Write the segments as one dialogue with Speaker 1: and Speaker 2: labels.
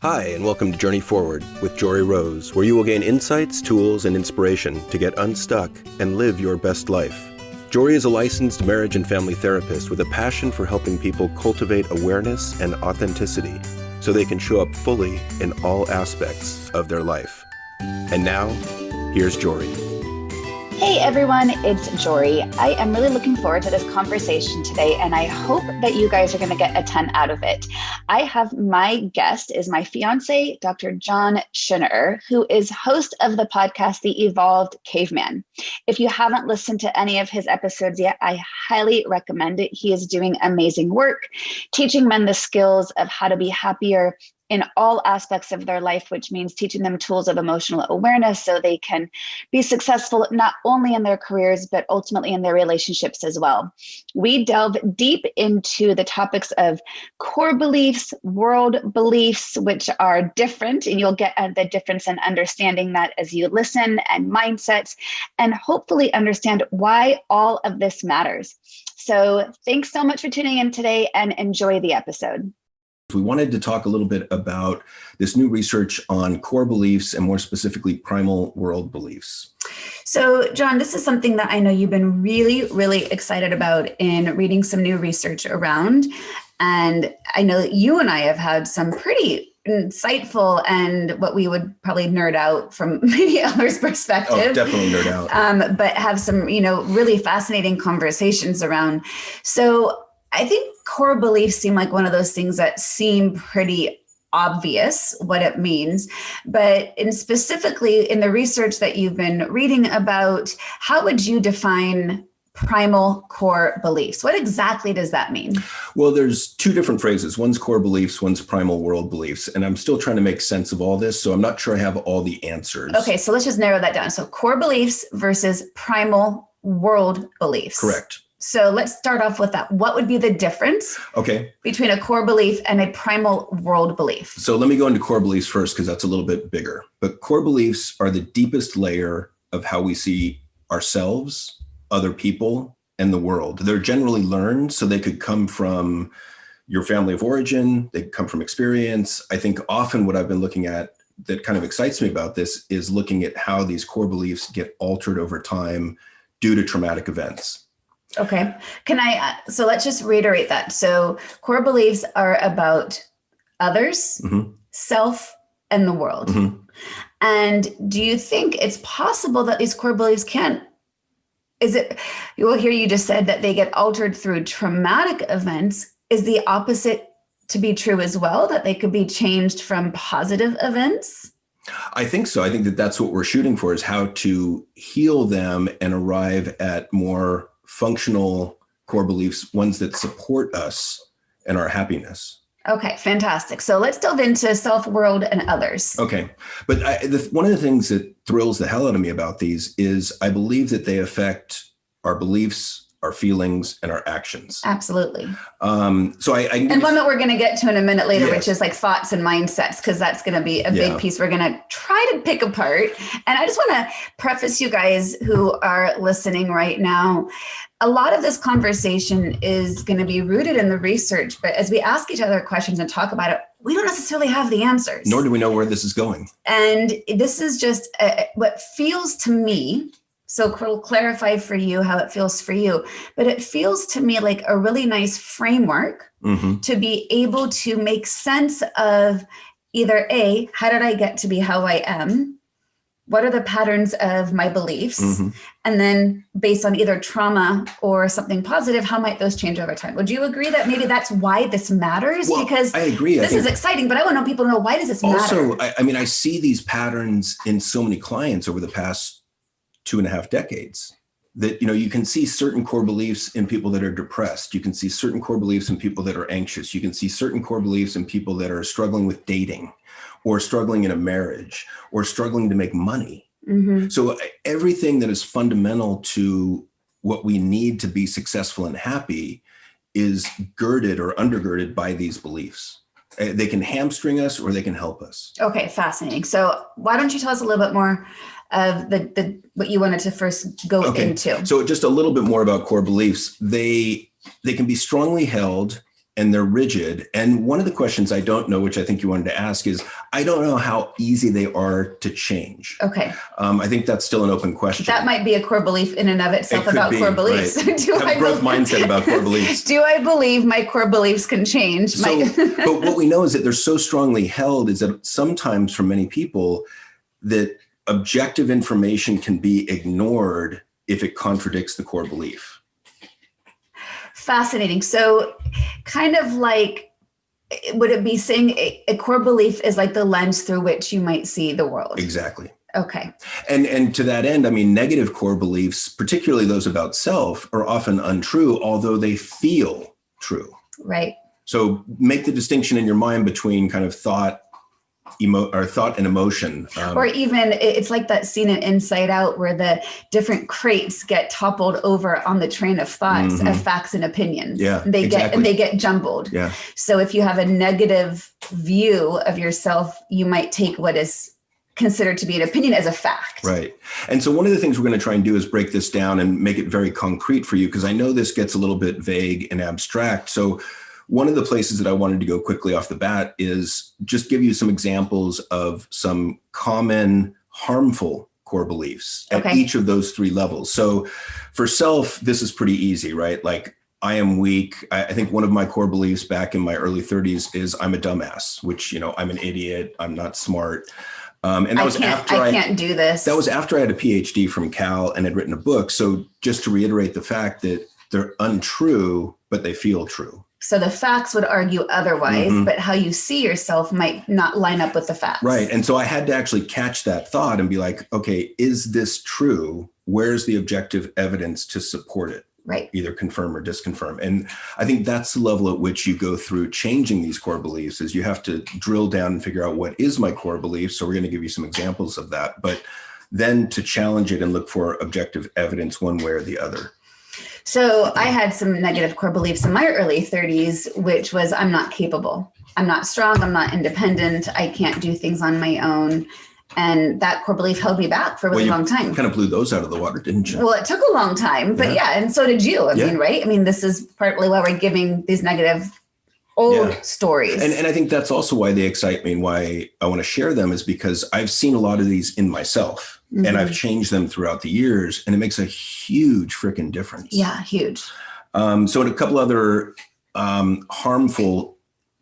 Speaker 1: Hi, and welcome to Journey Forward with Jory Rose, where you will gain insights, tools, and inspiration to get unstuck and live your best life. Jory is a licensed marriage and family therapist with a passion for helping people cultivate awareness and authenticity so they can show up fully in all aspects of their life. And now, here's Jory.
Speaker 2: Hey everyone, it's Jory. I am really looking forward to this conversation today, and I hope that you guys are going to get a ton out of it. I have my guest is my fiance, Dr. John Schinnerer, who is host of the podcast, The Evolved Caveman. If you haven't listened to any of his episodes yet, I highly recommend it. He is doing amazing work, teaching men the skills of how to be happier in all aspects of their life, which means teaching them tools of emotional awareness so they can be successful not only in their careers, but ultimately in their relationships as well. We delve deep into the topics of core beliefs, world beliefs, which are different, and you'll get the difference in understanding that as you listen, and mindsets, and hopefully understand why all of this matters. So thanks so much for tuning in today, and enjoy the episode.
Speaker 1: We wanted to talk a little bit about this new research on core beliefs and more specifically primal world beliefs.
Speaker 2: So, John, this is something that I know you've been really, really excited about in reading some new research around. And I know that you and I have had some pretty insightful and what we would probably nerd out from maybe others' perspective.
Speaker 1: Oh, definitely nerd out.
Speaker 2: But have some, really fascinating conversations around. So I think core beliefs seem like one of those things that seem pretty obvious what it means, but specifically in the research that you've been reading about, how would you define primal core beliefs? What exactly does that mean?
Speaker 1: Well, there's two different phrases. One's core beliefs, one's primal world beliefs. And I'm still trying to make sense of all this, so I'm not sure I have all the answers.
Speaker 2: Okay, so let's just narrow that down. So core beliefs versus primal world beliefs.
Speaker 1: Correct.
Speaker 2: So let's start off with that. What would be the difference between a core belief and a primal world belief?
Speaker 1: So let me go into core beliefs first, because that's a little bit bigger. But core beliefs are the deepest layer of how we see ourselves, other people, and the world. They're generally learned, so they could come from your family of origin. They could come from experience. I think often what I've been looking at that kind of excites me about this is looking at how these core beliefs get altered over time due to traumatic events.
Speaker 2: Okay. So let's just reiterate that. So core beliefs are about others, self, and the world. And do you think it's possible that these core beliefs you just said that they get altered through traumatic events. Is the opposite to be true as well, that they could be changed from positive events?
Speaker 1: I think so. I think that that's what we're shooting for, is how to heal them and arrive at more functional core beliefs, ones that support us and our happiness.
Speaker 2: Okay, fantastic. So let's delve into self, world, and others.
Speaker 1: Okay. But one of the things that thrills the hell out of me about these is I believe that they affect our beliefs, our feelings, and our actions.
Speaker 2: Absolutely.
Speaker 1: And
Speaker 2: one that we're going to get to in a minute later,
Speaker 1: yes,
Speaker 2: which is like thoughts and mindsets, because that's going to be a big piece we're going to try to pick apart. And I just want to preface you guys who are listening right now. A lot of this conversation is going to be rooted in the research, but as we ask each other questions and talk about it, we don't necessarily have the answers.
Speaker 1: Nor do we know where this is going.
Speaker 2: And this is just what feels to me. So we'll clarify for you how it feels for you, but it feels to me like a really nice framework to be able to make sense of either A, how did I get to be how I am? What are the patterns of my beliefs? And then based on either trauma or something positive, how might those change over time? Would you agree that maybe that's why this matters?
Speaker 1: Well,
Speaker 2: because
Speaker 1: I agree.
Speaker 2: This is exciting, but I want to know people to know, why does this matter?
Speaker 1: Also, I see these patterns in so many clients over the past 2.5 decades that, you can see certain core beliefs in people that are depressed. You can see certain core beliefs in people that are anxious. You can see certain core beliefs in people that are struggling with dating or struggling in a marriage or struggling to make money. So everything that is fundamental to what we need to be successful and happy is girded or undergirded by these beliefs. They can hamstring us or they can help us.
Speaker 2: Okay, fascinating. So why don't you tell us a little bit more of the what you wanted to first go into?
Speaker 1: So just a little bit more about core beliefs. They can be strongly held and they're rigid. And one of the questions I don't know, which I think you wanted to ask, is I don't know how easy they are to change.
Speaker 2: Okay.
Speaker 1: I think that's still an open question.
Speaker 2: That might be a core belief in and of itself about core beliefs.
Speaker 1: Right. Have a growth mindset about core beliefs.
Speaker 2: Do I believe my core beliefs can change?
Speaker 1: But what we know is that they're so strongly held is that sometimes for many people that objective information can be ignored if it contradicts the core belief.
Speaker 2: Fascinating. So kind of like, would it be saying a core belief is like the lens through which you might see the world?
Speaker 1: Exactly.
Speaker 2: Okay.
Speaker 1: And to that end, I mean, negative core beliefs, particularly those about self, are often untrue, although they feel true.
Speaker 2: Right.
Speaker 1: So make the distinction in your mind between kind of thought and emotion.
Speaker 2: Or even it's like that scene in Inside Out where the different crates get toppled over on the train of thoughts of facts and opinions.
Speaker 1: Yeah,
Speaker 2: they get jumbled.
Speaker 1: Yeah.
Speaker 2: So if you have a negative view of yourself, you might take what is considered to be an opinion as a fact.
Speaker 1: Right. And so one of the things we're going to try and do is break this down and make it very concrete for you, because I know this gets a little bit vague and abstract. So one of the places that I wanted to go quickly off the bat is just give you some examples of some common harmful core beliefs at each of those three levels. So for self, this is pretty easy, right? Like, I am weak. I think one of my core beliefs back in my early 30s is I'm a dumbass, which, I'm an idiot. I'm not smart. And that was after
Speaker 2: I can't do this.
Speaker 1: That was after I had a PhD from Cal and had written a book. So just to reiterate the fact that they're untrue, but they feel true.
Speaker 2: So the facts would argue otherwise, but how you see yourself might not line up with the facts.
Speaker 1: Right. And so I had to actually catch that thought and be like, okay, is this true? Where's the objective evidence to support it?
Speaker 2: Right.
Speaker 1: Either confirm or disconfirm. And I think that's the level at which you go through changing these core beliefs, is you have to drill down and figure out what is my core belief. So we're going to give you some examples of that, but then to challenge it and look for objective evidence one way or the other.
Speaker 2: So I had some negative core beliefs in my early 30s, which was I'm not capable. I'm not strong. I'm not independent. I can't do things on my own. And that core belief held me back for a really long time.
Speaker 1: Kind of blew those out of the water, didn't you?
Speaker 2: Well, it took a long time, but and so did you. I mean, right? I mean, this is partly why we're giving these negative old stories.
Speaker 1: And I think that's also why they excite me and why I want to share them, is because I've seen a lot of these in myself and I've changed them throughout the years, and it makes a huge freaking difference.
Speaker 2: Yeah, huge.
Speaker 1: So in a couple other harmful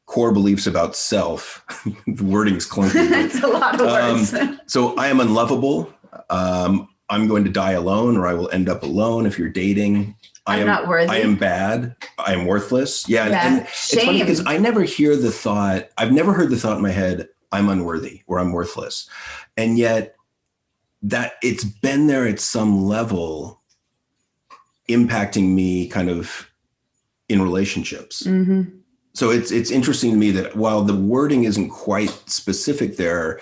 Speaker 1: core beliefs about self, the wording's clunky.
Speaker 2: It's a lot of words.
Speaker 1: So I am unlovable. I'm going to die alone, or I will end up alone if you're dating.
Speaker 2: I'm not worthy.
Speaker 1: I am bad. I am worthless. Yeah. And it's
Speaker 2: shame.
Speaker 1: funny because I've never heard the thought in my head, I'm unworthy or I'm worthless. And yet that it's been there at some level impacting me kind of in relationships. So it's interesting to me that while the wording isn't quite specific there,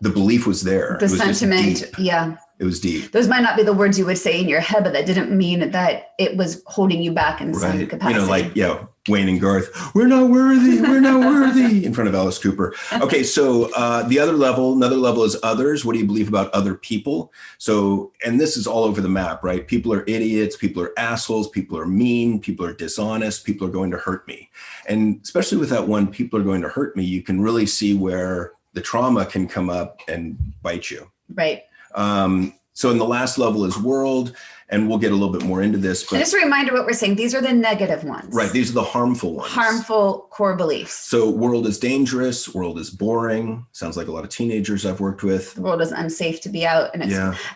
Speaker 1: the belief was there.
Speaker 2: The sentiment,
Speaker 1: It was deep.
Speaker 2: Those might not be the words you would say in your head, but that didn't mean that it was holding you back in some capacity.
Speaker 1: Wayne and Garth, we're not worthy in front of Alice Cooper. Okay, so another level is others. What do you believe about other people? So, and this is all over the map, right? People are idiots, people are assholes, people are mean, people are dishonest, people are going to hurt me. And especially with that one, people are going to hurt me, you can really see where the trauma can come up and bite you.
Speaker 2: Right.
Speaker 1: So in the last level is world, and we'll get a little bit more into this. But
Speaker 2: and just a reminder what we're saying. These are the negative ones.
Speaker 1: Right. These are the harmful ones.
Speaker 2: Harmful core beliefs.
Speaker 1: So world is dangerous. World is boring. Sounds like a lot of teenagers I've worked with.
Speaker 2: The world is unsafe to be out. And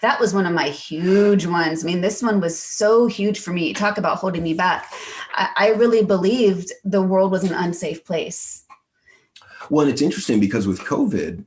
Speaker 2: that was one of my huge ones. I mean, this one was so huge for me. Talk about holding me back. I really believed the world was an unsafe place.
Speaker 1: Well, and it's interesting because with COVID,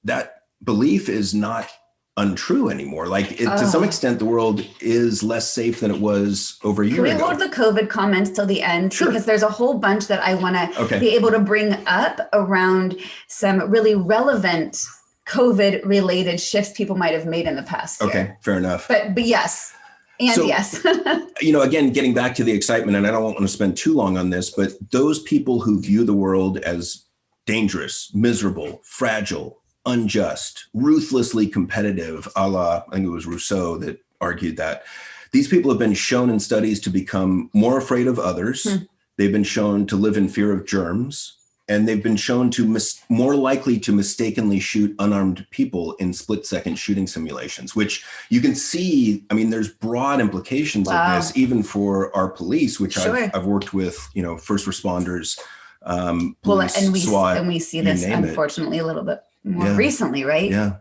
Speaker 1: that belief is not untrue anymore. To some extent, the world is less safe than it was over a year ago.
Speaker 2: Can we hold the COVID comments till the end? Sure. Because there's a whole bunch that I want to be able to bring up around some really relevant COVID-related shifts people might have made in the past year.
Speaker 1: Okay, fair enough.
Speaker 2: But yes. And yes.
Speaker 1: Again, getting back to the excitement, and I don't want to spend too long on this, but those people who view the world as dangerous, miserable, fragile, unjust, ruthlessly competitive, a la, I think it was Rousseau that argued that. These people have been shown in studies to become more afraid of others, They've been shown to live in fear of germs, and they've been shown to more likely to mistakenly shoot unarmed people in split-second shooting simulations, which you can see. I mean, there's broad implications of this, even for our police, which I've worked with, first responders, police, SWAT,
Speaker 2: and we see this unfortunately a little bit more recently, right?
Speaker 1: Yeah.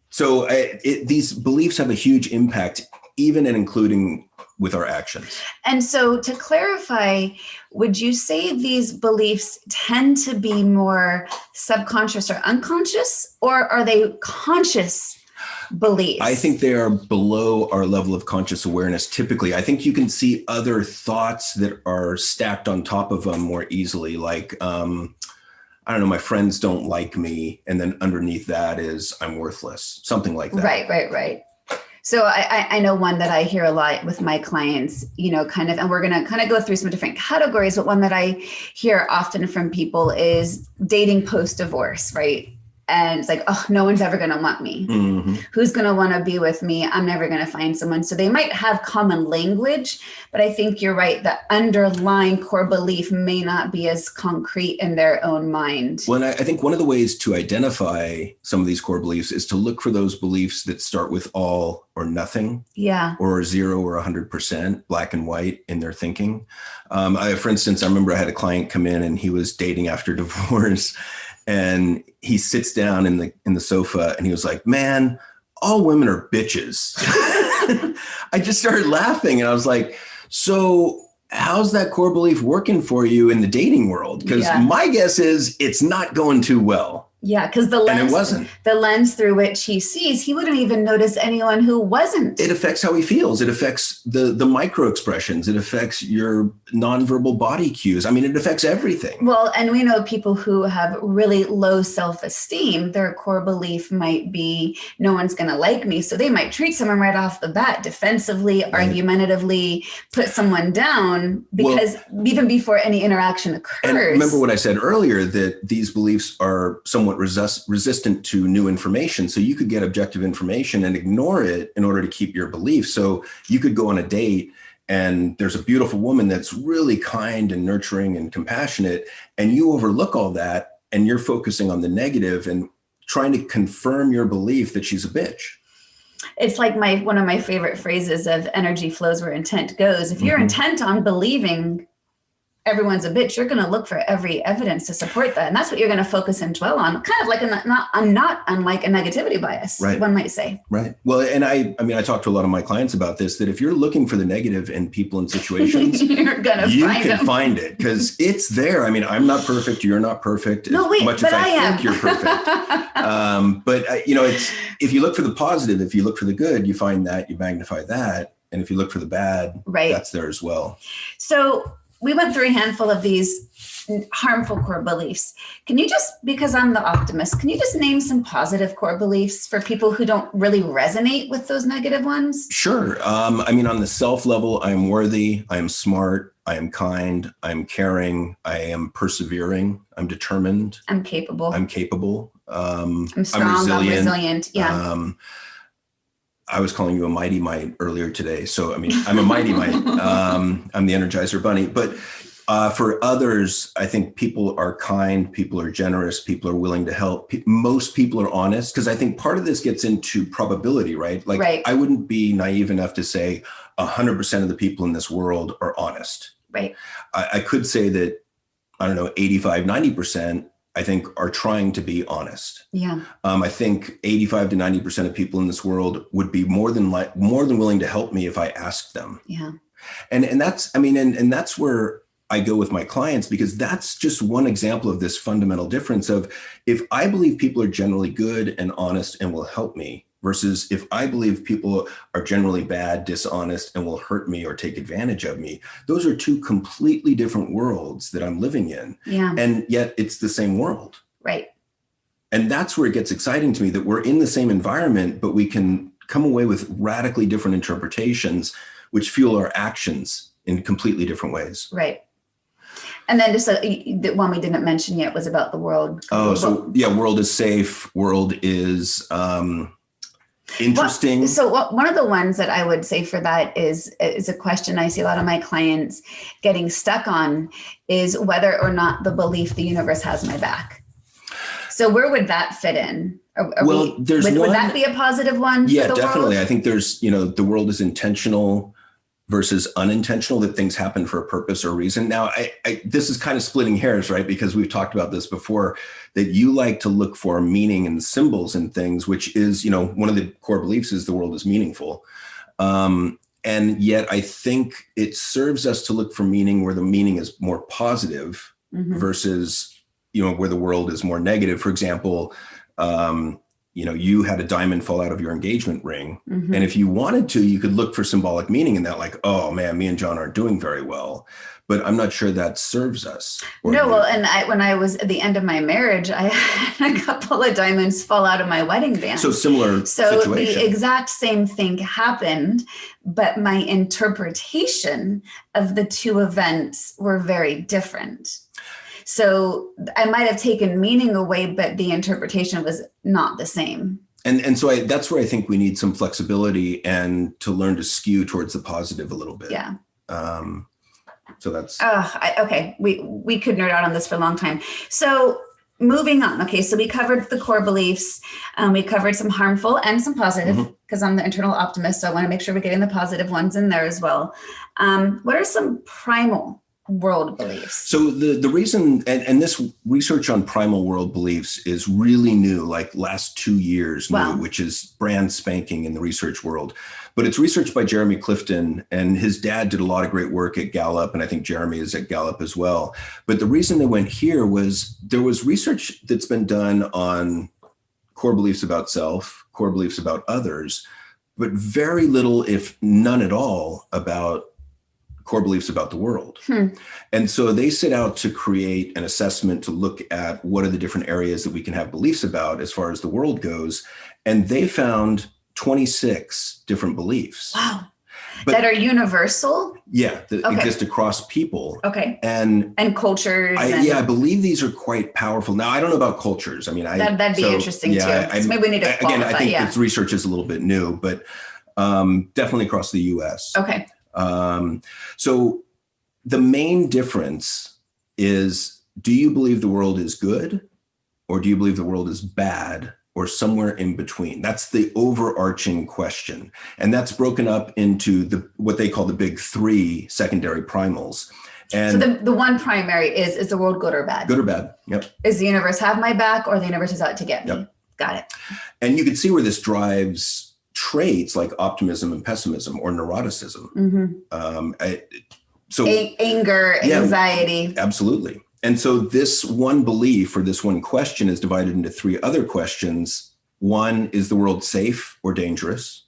Speaker 1: So these beliefs have a huge impact, even and including with our actions.
Speaker 2: And so to clarify, would you say these beliefs tend to be more subconscious or unconscious, or are they conscious beliefs?
Speaker 1: I think they are below our level of conscious awareness. Typically, I think you can see other thoughts that are stacked on top of them more easily. Like, I don't know, my friends don't like me. And then underneath that is I'm worthless, something like that.
Speaker 2: Right. So I know one that I hear a lot with my clients, and we're going to kind of go through some different categories, but one that I hear often from people is dating post-divorce, right? And it's like, oh, no one's ever going to want me. Mm-hmm. Who's going to want to be with me? I'm never going to find someone. So they might have common language, but I think you're right. The underlying core belief may not be as concrete in their own mind.
Speaker 1: Well, I think one of the ways to identify some of these core beliefs is to look for those beliefs that start with all or nothing, or 0 or 100%, black and white in their thinking. For instance, I remember I had a client come in and he was dating after divorce. And he sits down in the sofa and he was like, man, all women are bitches. I just started laughing and I was like, so how's that core belief working for you in the dating world? Because my guess is it's not going too well.
Speaker 2: Yeah, because the lens through which he sees, he wouldn't even notice anyone who wasn't.
Speaker 1: It affects how he feels. It affects the micro expressions. It affects your nonverbal body cues. I mean, it affects everything.
Speaker 2: Well, and we know people who have really low self-esteem, their core belief might be no one's going to like me. So they might treat someone right off the bat defensively, argumentatively, put someone down because even before any interaction occurs.
Speaker 1: And remember what I said earlier, that these beliefs are somewhat resistant to new information. So you could get objective information and ignore it in order to keep your belief. So you could go on a date and there's a beautiful woman that's really kind and nurturing and compassionate, and you overlook all that and you're focusing on the negative and trying to confirm your belief that she's a bitch.
Speaker 2: It's like one of my favorite phrases of energy flows where intent goes. If you're intent on believing everyone's a bitch, you're going to look for every evidence to support that. And that's what you're going to focus and dwell on, kind of like not unlike a negativity bias, one might say.
Speaker 1: Right. Well, and I talk to a lot of my clients about this, that if you're looking for the negative in people and situations, you can find it because it's there. I mean, I'm not perfect. You're not perfect.
Speaker 2: No, wait,
Speaker 1: much
Speaker 2: but
Speaker 1: as
Speaker 2: I am.
Speaker 1: think you're perfect. But it's, if you look for the positive, if you look for the good, you find that, you magnify that. And if you look for the bad, that's there as well.
Speaker 2: So we went through a handful of these harmful core beliefs. Can you just, because I'm the optimist, can you just name some positive core beliefs for people who don't really resonate with those negative ones?
Speaker 1: Sure. On the self level, I am worthy, I am smart, I am kind, I am caring, I am persevering, I'm determined.
Speaker 2: I'm capable.
Speaker 1: I'm strong, I'm
Speaker 2: resilient. Yeah.
Speaker 1: I was calling you a mighty might earlier today. So, I'm a mighty might. I'm the Energizer Bunny. But for others, I think people are kind, people are generous, people are willing to help. Most people are honest, because I think part of this gets into probability, right? I wouldn't be naive enough to say 100% of the people in this world are honest.
Speaker 2: Right.
Speaker 1: I could say that, 85, 90%, I think, are trying to be honest.
Speaker 2: Yeah. I
Speaker 1: think 85 to 90% of people in this world would be more than willing to help me if I asked them.
Speaker 2: Yeah.
Speaker 1: And that's, and that's where I go with my clients, because that's just one example of this fundamental difference of, if I believe people are generally good and honest and will help me, versus if I believe people are generally bad, dishonest, and will hurt me or take advantage of me. Those are two completely different worlds that I'm living in.
Speaker 2: Yeah.
Speaker 1: And yet it's the same world.
Speaker 2: Right.
Speaker 1: And that's where it gets exciting to me, that we're in the same environment, but we can come away with radically different interpretations, which fuel our actions in completely different ways.
Speaker 2: Right. And then just the one we didn't mention yet was about the world.
Speaker 1: World is safe. World is, interesting.
Speaker 2: One of the ones that I would say for that is a question I see a lot of my clients getting stuck on is whether or not the belief the universe has my back. So where would that fit in? Would that be a positive one?
Speaker 1: Yeah,
Speaker 2: for the
Speaker 1: definitely.
Speaker 2: world?
Speaker 1: I think there's, the world is intentional versus unintentional, that things happen for a purpose or reason. Now, this is kind of splitting hairs, right? Because we've talked about this before, that you like to look for meaning and symbols in things, which is, one of the core beliefs is the world is meaningful. And yet I think it serves us to look for meaning where the meaning is more positive versus, where the world is more negative. For example, you had a diamond fall out of your engagement ring. And if you wanted to, you could look for symbolic meaning in that, like, oh man, me and John aren't doing very well. But I'm not sure that serves us.
Speaker 2: And when I was at the end of my marriage, I had a couple of diamonds fall out of my wedding band.
Speaker 1: So similar situation.
Speaker 2: The exact same thing happened, but my interpretation of the two events were very different. So I might have taken meaning away, but the interpretation was not the same.
Speaker 1: And so that's where I think we need some flexibility and to learn to skew towards the positive a little bit.
Speaker 2: Yeah.
Speaker 1: So that's.
Speaker 2: Okay. We could nerd out on this for a long time. So moving on. Okay. So we covered the core beliefs. We covered some harmful and some positive, because I'm the internal optimist. So I want to make sure we're getting the positive ones in there as well. What are some primal world beliefs? So
Speaker 1: the reason, and this research on primal world beliefs is really new, like last 2 years new, which is brand spanking in the research world. But it's research by Jeremy Clifton, and his dad did a lot of great work at Gallup, and I think Jeremy is at Gallup as well. But the reason they went here was there was research that's been done on core beliefs about self, core beliefs about others, but very little, if none at all, about core beliefs about the world. And so they set out to create an assessment to look at what are the different areas that we can have beliefs about as far as the world goes. And they found 26 different beliefs.
Speaker 2: Wow. That are universal?
Speaker 1: Yeah, that exist across people.
Speaker 2: Okay.
Speaker 1: And
Speaker 2: cultures.
Speaker 1: I believe these are quite powerful. Now, I don't know about cultures. I mean, that'd
Speaker 2: be interesting too. So maybe we need to qualify.
Speaker 1: Again, I think this research is a little bit new, but definitely across the US.
Speaker 2: Okay.
Speaker 1: So the main difference is, do you believe the world is good, or do you believe the world is bad, or somewhere in between? That's the overarching question. And that's broken up into what they call the big three secondary primals. And
Speaker 2: so the one primary is the world good or bad?
Speaker 1: Good or bad, yep.
Speaker 2: Is the universe have my back, or the universe is out to get me?
Speaker 1: Yep.
Speaker 2: Got it.
Speaker 1: And you can see where this drives traits like optimism and pessimism or neuroticism.
Speaker 2: Anger, anxiety.
Speaker 1: Absolutely. And so this one belief or this one question is divided into three other questions. One, is the world safe or dangerous?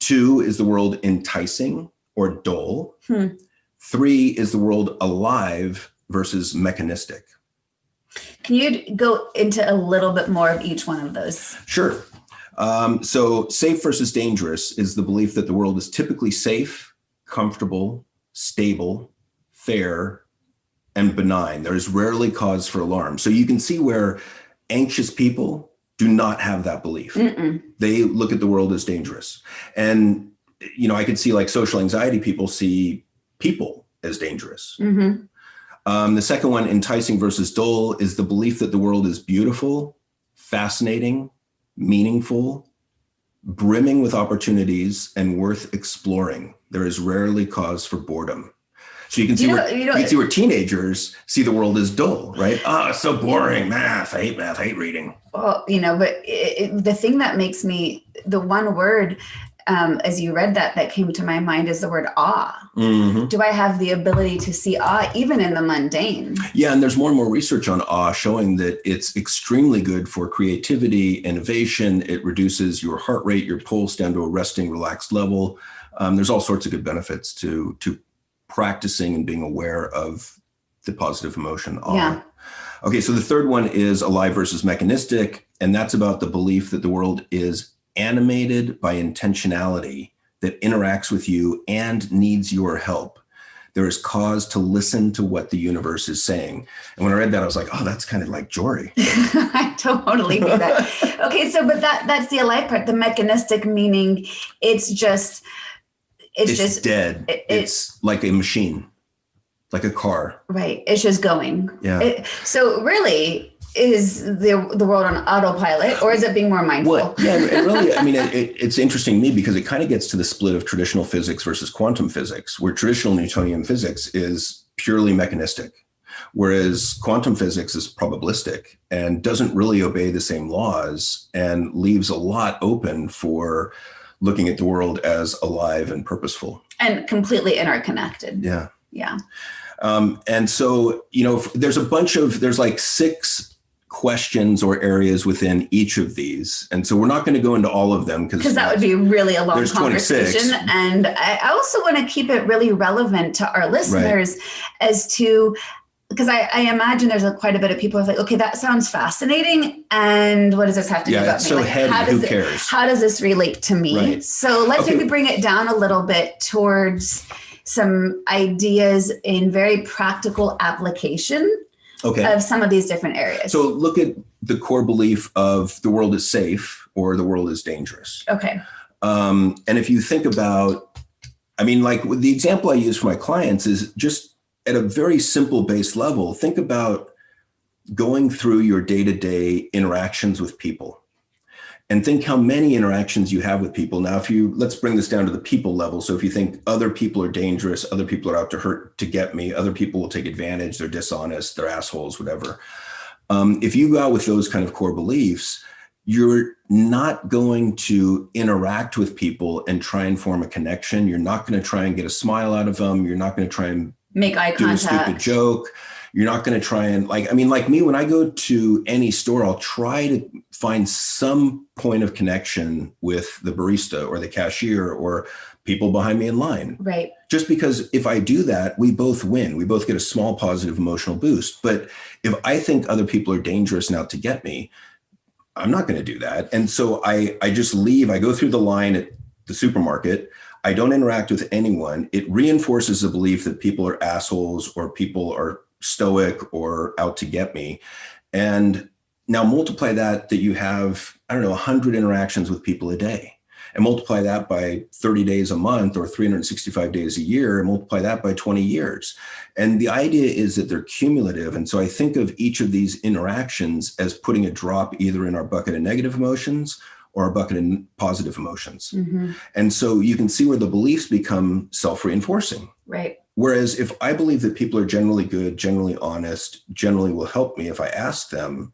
Speaker 1: Two, is the world enticing or dull? Three, is the world alive versus mechanistic?
Speaker 2: Can you go into a little bit more of each one of those?
Speaker 1: Sure. So safe versus dangerous is the belief that the world is typically safe, comfortable, stable, fair, and benign. There is rarely cause for alarm. So you can see where anxious people do not have that belief. They look at the world as dangerous. And, I could see like social anxiety people see people as dangerous. The second one, enticing versus dull, is the belief that the world is beautiful, fascinating, meaningful, brimming with opportunities, and worth exploring. There is rarely cause for boredom. So you can see where teenagers see the world as dull, right? Oh, it's so boring. Math, I hate reading.
Speaker 2: Well, but the thing that makes me, the one word, as you read that came to my mind is the word awe. Do I have the ability to see awe even in the mundane? Yeah,
Speaker 1: and there's more and more research on awe showing that it's extremely good for creativity, innovation. It reduces your heart rate, your pulse down to a resting, relaxed level. There's all sorts of good benefits to practicing and being aware of the positive emotion awe.
Speaker 2: Yeah.
Speaker 1: Okay, so the third one is alive versus mechanistic, and that's about the belief that the world is animated by intentionality that interacts with you and needs your help. There is cause to listen to what the universe is saying. And when I read that, I was like, oh, that's kind of like Jory.
Speaker 2: I totally do that. Okay, so but that's the alive part, the mechanistic meaning. It's just
Speaker 1: dead. It's like a machine, like a car.
Speaker 2: Right. It's just going.
Speaker 1: Yeah.
Speaker 2: So really, is the world on autopilot, or is it being more mindful?
Speaker 1: Well, yeah, it really, I mean, it's interesting to me because it kind of gets to the split of traditional physics versus quantum physics, where traditional Newtonian physics is purely mechanistic, whereas quantum physics is probabilistic and doesn't really obey the same laws and leaves a lot open for looking at the world as alive and purposeful. And
Speaker 2: completely interconnected.
Speaker 1: Yeah.
Speaker 2: Yeah.
Speaker 1: And so, there's like 6 questions or areas within each of these. And so we're not going to go into all of them because
Speaker 2: that would be really a long conversation.
Speaker 1: 26.
Speaker 2: And I also want to keep it really relevant to our listeners, right, as to, because I imagine there's quite a bit of people who are like, okay, that sounds fascinating. And what does this have to do about me?
Speaker 1: So heavy, who cares?
Speaker 2: How does this relate to me? Right. So let's maybe bring it down a little bit towards some ideas in very practical application of some of these different areas.
Speaker 1: So look at the core belief of the world is safe or the world is dangerous.
Speaker 2: Okay.
Speaker 1: And if you think about, like the example I use for my clients is just at a very simple base level, think about going through your day-to-day interactions with people and think how many interactions you have with people. Now, let's bring this down to the people level. So if you think other people are dangerous, other people are out to get me, other people will take advantage, they're dishonest, they're assholes, whatever. If you go out with those kind of core beliefs, you're not going to interact with people and try and form a connection. You're not going to try and get a smile out of them. You're not going to try and
Speaker 2: make eye contact,
Speaker 1: do a stupid joke. You're not going to try and like me, when I go to any store, I'll try to find some point of connection with the barista or the cashier or people behind me in line.
Speaker 2: Right.
Speaker 1: Just because if I do that, we both win. We both get a small positive emotional boost. But if I think other people are dangerous and out to get me, I'm not going to do that. And so I just leave. I go through the line at the supermarket. I don't interact with anyone. It reinforces the belief that people are assholes or people are stoic or out to get me. And now multiply that you have, 100 interactions with people a day, and multiply that by 30 days a month or 365 days a year, and multiply that by 20 years. And the idea is that they're cumulative. And so I think of each of these interactions as putting a drop either in our bucket of negative emotions or our bucket of positive emotions. Mm-hmm. And so you can see where the beliefs become self-reinforcing.
Speaker 2: Right.
Speaker 1: Whereas if I believe that people are generally good, generally honest, generally will help me if I ask them,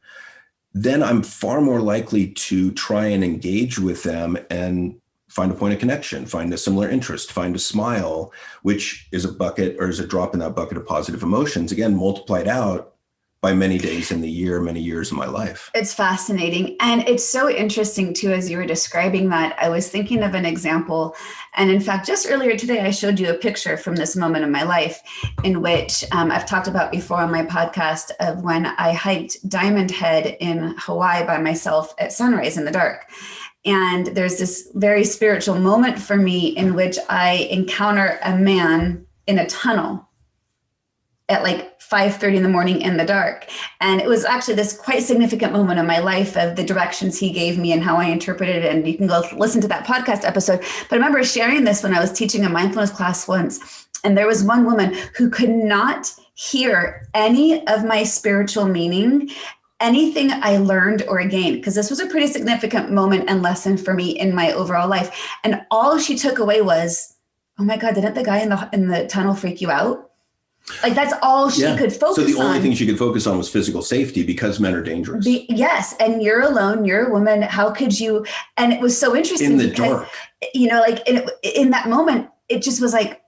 Speaker 1: then I'm far more likely to try and engage with them and find a point of connection, find a similar interest, find a smile, which is a bucket or is a drop in that bucket of positive emotions, again, multiplied out by many days in the year, many years of my life.
Speaker 2: It's fascinating. And it's so interesting too, as you were describing that, I was thinking of an example. And in fact, just earlier today, I showed you a picture from this moment in my life in which I've talked about before on my podcast of when I hiked Diamond Head in Hawaii by myself at sunrise in the dark. And there's this very spiritual moment for me in which I encounter a man in a tunnel at like 5:30 in the morning in the dark. And it was actually this quite significant moment in my life of the directions he gave me and how I interpreted it. And you can go listen to that podcast episode. But I remember sharing this when I was teaching a mindfulness class once. And there was one woman who could not hear any of my spiritual meaning, anything I learned or gained, because this was a pretty significant moment and lesson for me in my overall life. And all she took away was, oh my God, didn't the guy in the tunnel freak you out? Like that's all she could focus on.
Speaker 1: So the only thing she could focus on was physical safety because men are dangerous.
Speaker 2: Yes. And you're alone, you're a woman. How could you? And it was so interesting.
Speaker 1: In the dark.
Speaker 2: Like in that moment, it just was like,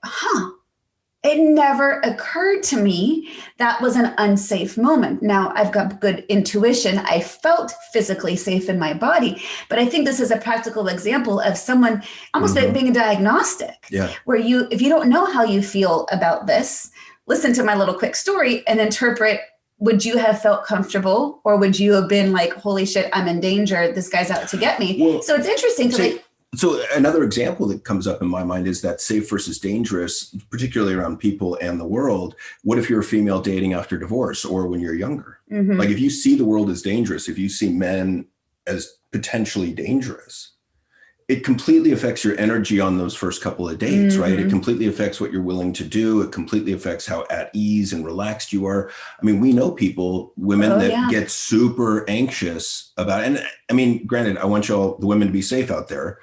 Speaker 2: it never occurred to me that was an unsafe moment. Now I've got good intuition. I felt physically safe in my body, but I think this is a practical example of someone almost being a diagnostic, where if you don't know how you feel about this, listen to my little quick story and interpret, would you have felt comfortable or would you have been like, holy shit, I'm in danger. This guy's out to get me. Well, so it's interesting to
Speaker 1: So another example that comes up in my mind is that safe versus dangerous, particularly around people and the world. What if you're a female dating after divorce or when you're younger?
Speaker 2: Mm-hmm.
Speaker 1: Like if you see the world as dangerous, if you see men as potentially dangerous, it completely affects your energy on those first couple of dates, right? It completely affects what you're willing to do. It completely affects how at ease and relaxed you are. I mean, we know people, women that get super anxious about, and I mean, granted, I want y'all, the women, to be safe out there,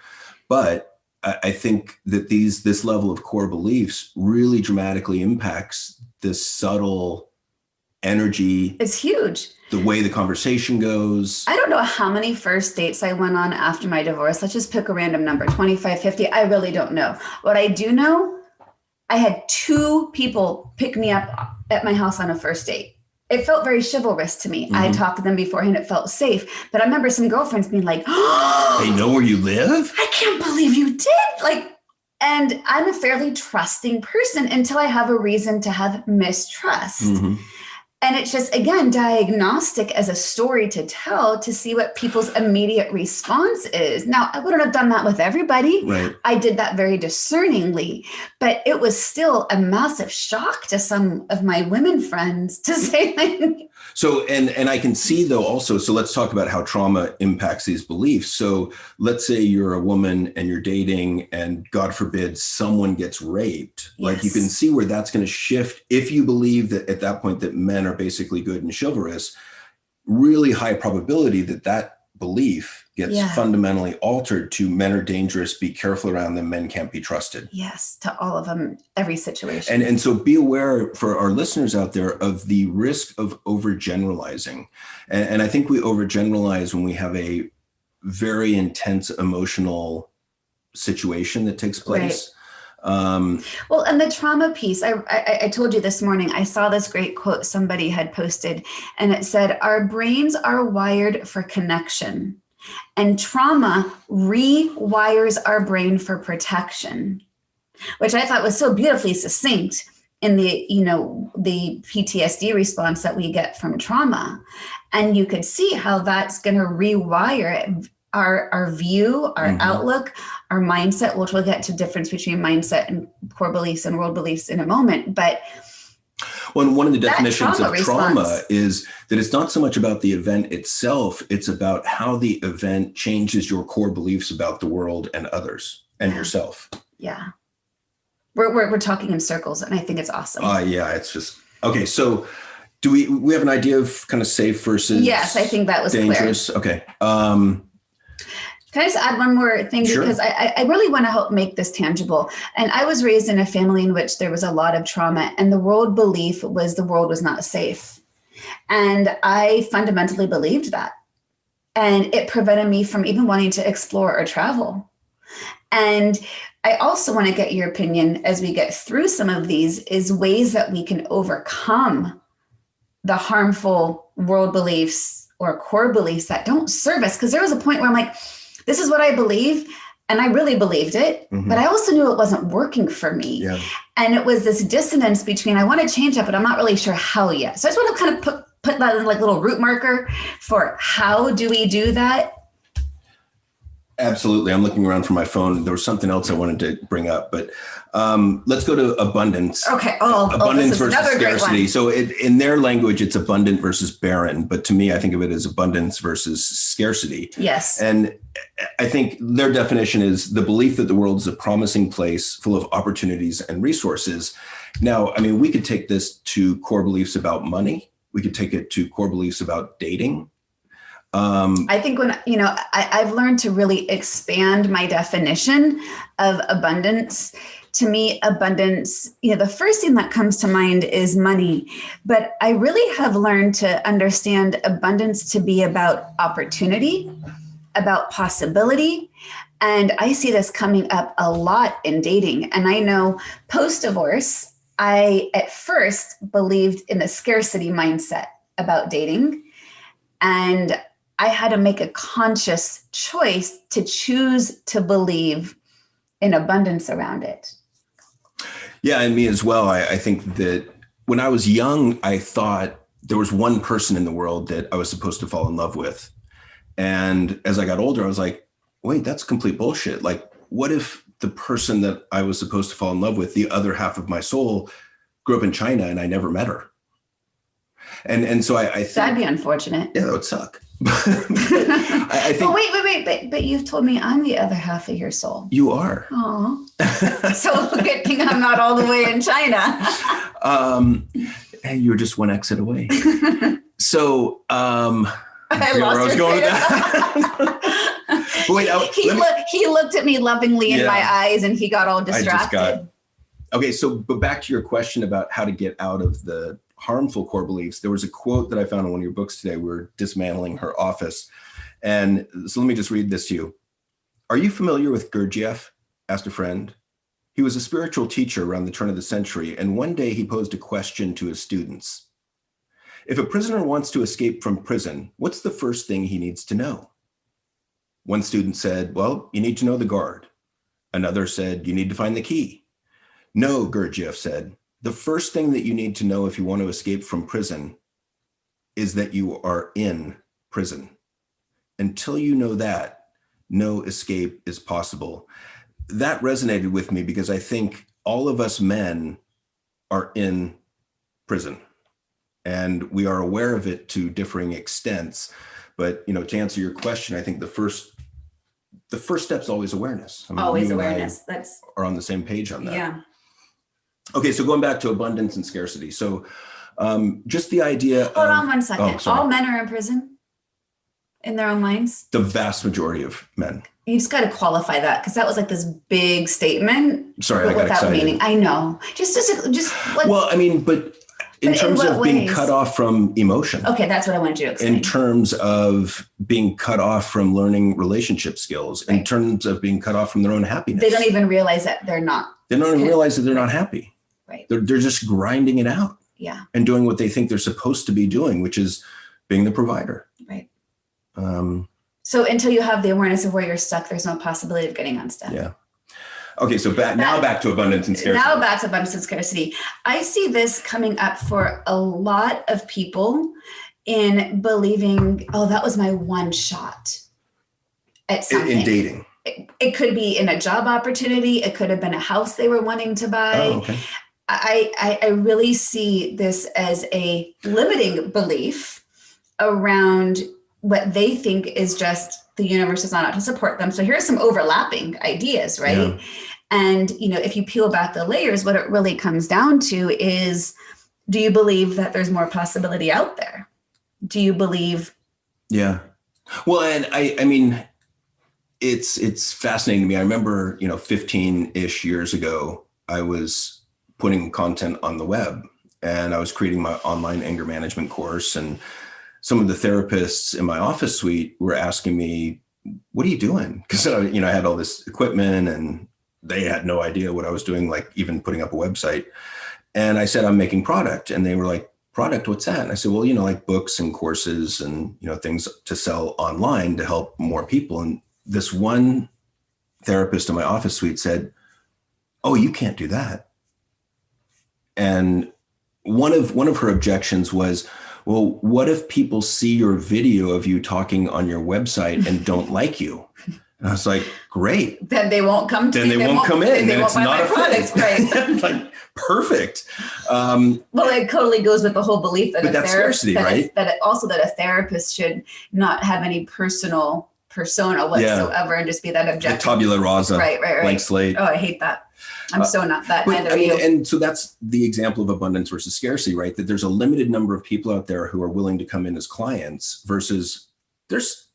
Speaker 1: but I think that this level of core beliefs really dramatically impacts this subtle energy.
Speaker 2: It's huge.
Speaker 1: The way the conversation goes.
Speaker 2: I don't know how many first dates I went on after my divorce. Let's just pick a random number, 25, 50. I really don't know. What I do know, I had 2 people pick me up at my house on a first date. It felt very chivalrous to me. I talked to them beforehand. It felt safe. But I remember some girlfriends being like, oh,
Speaker 1: they know where you live?
Speaker 2: I can't believe you did. And I'm a fairly trusting person until I have a reason to have mistrust. And it's just, again, diagnostic as a story to tell to see what people's immediate response is. Now, I wouldn't have done that with everybody.
Speaker 1: Right.
Speaker 2: I did that very discerningly, but it was still a massive shock to some of my women friends to say, like,
Speaker 1: so, and I can see though also, so let's talk about how trauma impacts these beliefs. So let's say you're a woman and you're dating and God forbid someone gets raped.
Speaker 2: Yes.
Speaker 1: Like you can see where that's going to shift. If you believe that at that point that men are basically good and chivalrous, really high probability that belief gets fundamentally altered to men are dangerous, be careful around them, men can't be trusted.
Speaker 2: Yes, to all of them, every situation.
Speaker 1: And so be aware for our listeners out there of the risk of overgeneralizing. And I think we overgeneralize when we have a very intense emotional situation that takes place.
Speaker 2: Right. Well, and the trauma piece, I told you this morning, I saw this great quote somebody had posted, and it said, our brains are wired for connection, and trauma rewires our brain for protection, which I thought was so beautifully succinct in the PTSD response that we get from trauma. And you could see how that's going to rewire our view, our outlook, our mindset, which we'll get to difference between mindset and core beliefs and world beliefs in a moment. But
Speaker 1: one of the definitions of trauma is that it's not so much about the event itself, it's about how the event changes your core beliefs about the world and others and yourself.
Speaker 2: Yeah. We're talking in circles, and I think it's awesome.
Speaker 1: Yeah, it's just, okay. So do we have an idea of kind of safe versus
Speaker 2: Yes, I think that was
Speaker 1: dangerous? Clear. Okay.
Speaker 2: Can I just add one more thing?
Speaker 1: Sure.
Speaker 2: Because I really want to help make this tangible. And I was raised in a family in which there was a lot of trauma, and the world belief was the world was not safe. And I fundamentally believed that. And it prevented me from even wanting to explore or travel. And I also want to get your opinion as we get through some of these is ways that we can overcome the harmful world beliefs or core beliefs that don't serve us. Because there was a point where I'm like, this is what I believe. And I really believed it, but I also knew it wasn't working for me. Yeah. And it was this dissonance between, I want to change that, but I'm not really sure how yet. So I just want to kind of put that in like little root marker for how do we do that?
Speaker 1: Absolutely. I'm looking around for my phone. There was something else I wanted to bring up, but let's go to abundance.
Speaker 2: Okay.
Speaker 1: Abundance versus scarcity. So in their language, it's abundant versus barren. But to me, I think of it as abundance versus scarcity.
Speaker 2: Yes.
Speaker 1: And I think their definition is the belief that the world is a promising place full of opportunities and resources. Now, I mean, we could take this to core beliefs about money. We could take it to core beliefs about dating.
Speaker 2: I think when, I've learned to really expand my definition of abundance. To me, abundance, the first thing that comes to mind is money, but I really have learned to understand abundance to be about opportunity, about possibility. And I see this coming up a lot in dating. And I know post-divorce, I at first believed in the scarcity mindset about dating. And I had to make a conscious choice to choose to believe in abundance around it.
Speaker 1: Yeah, and me as well. I think that when I was young, I thought there was one person in the world that I was supposed to fall in love with. And as I got older, I was like, wait, that's complete bullshit. Like, what if the person that I was supposed to fall in love with, the other half of my soul, grew up in China and I never met her? And so I think
Speaker 2: that'd be unfortunate.
Speaker 1: Yeah, that would suck. I think.
Speaker 2: But wait. But you've told me I'm the other half of your soul.
Speaker 1: You are.
Speaker 2: Oh. So good thing I'm not all the way in China.
Speaker 1: Hey, you're just one exit away. So,
Speaker 2: I lost
Speaker 1: where I was going with that. Wait,
Speaker 2: he looked at me lovingly in my eyes and he got all distracted.
Speaker 1: Okay, so but back to your question about how to get out of the harmful core beliefs. There was a quote that I found in one of your books today. We were dismantling her office. And so let me just read this to you. Are you familiar with Gurdjieff? Asked a friend. He was a spiritual teacher around the turn of the century, and one day he posed a question to his students. If a prisoner wants to escape from prison, what's the first thing he needs to know? One student said, well, you need to know the guard. Another said, you need to find the key. No, Gurdjieff said, the first thing that you need to know if you want to escape from prison is that you are in prison. Until you know that, no escape is possible. That resonated with me because I think all of us men are in prison and we are aware of it to differing extents. But, to answer your question, I think the first step is always awareness. I mean,
Speaker 2: always awareness.
Speaker 1: That's are on the same page on that.
Speaker 2: Yeah.
Speaker 1: Okay, so going back to abundance and scarcity. So just the idea
Speaker 2: Hold on one second.
Speaker 1: Oh,
Speaker 2: all men are in prison in their own minds?
Speaker 1: The vast majority of men.
Speaker 2: You just got to qualify that because that was like this big statement.
Speaker 1: Sorry, I got
Speaker 2: without
Speaker 1: excited.
Speaker 2: Meaning. I know. Just like.
Speaker 1: Well, I mean, but in terms of being cut off from emotion.
Speaker 2: Okay, that's what I wanted you to explain.
Speaker 1: In terms of being cut off from learning relationship skills, in terms of being cut off from their own happiness.
Speaker 2: They don't even realize that they're not.
Speaker 1: They don't even realize that they're not happy.
Speaker 2: Right.
Speaker 1: They're just grinding it out.
Speaker 2: Yeah.
Speaker 1: And doing what they think they're supposed to be doing, which is being the provider.
Speaker 2: Right. So until you have the awareness of where you're stuck, there's no possibility of getting unstuck.
Speaker 1: Yeah. Okay, so now back to abundance and scarcity.
Speaker 2: Now back to abundance and scarcity. I see this coming up for a lot of people in believing, oh, that was my one shot at something.
Speaker 1: In dating.
Speaker 2: It could be in a job opportunity. It could have been a house they were wanting to buy.
Speaker 1: Oh, okay.
Speaker 2: I really see this as a limiting belief around what they think is just the universe is not out to support them. So here's some overlapping ideas, right? Yeah. And, if you peel back the layers, what it really comes down to is, do you believe that there's more possibility out there? Do you believe?
Speaker 1: Yeah. Well, and I mean, it's fascinating to me. I remember, 15-ish years ago, I was putting content on the web and I was creating my online anger management course. And some of the therapists in my office suite were asking me, what are you doing? Because, I had all this equipment and they had no idea what I was doing, like even putting up a website. And I said, I'm making product. And they were like, product, what's that? And I said, well, like books and courses and, things to sell online to help more people. And this one therapist in my office suite said, oh, you can't do that. And one of her objections was, well, what if people see your video of you talking on your website and don't like you? And I was like, great.
Speaker 2: Then they won't come to
Speaker 1: Then they won't come in. Then it's not a
Speaker 2: product, right?
Speaker 1: Like, perfect.
Speaker 2: Well, it totally goes with the whole belief that
Speaker 1: that's scarcity, right?
Speaker 2: That a therapist should not have any personal persona whatsoever and just be that objective.
Speaker 1: The tabula rasa,
Speaker 2: right.
Speaker 1: blank slate.
Speaker 2: Oh, I hate that. I'm so not that. Neither are you.
Speaker 1: And so that's the example of abundance versus scarcity, right? That there's a limited number of people out there who are willing to come in as clients versus there's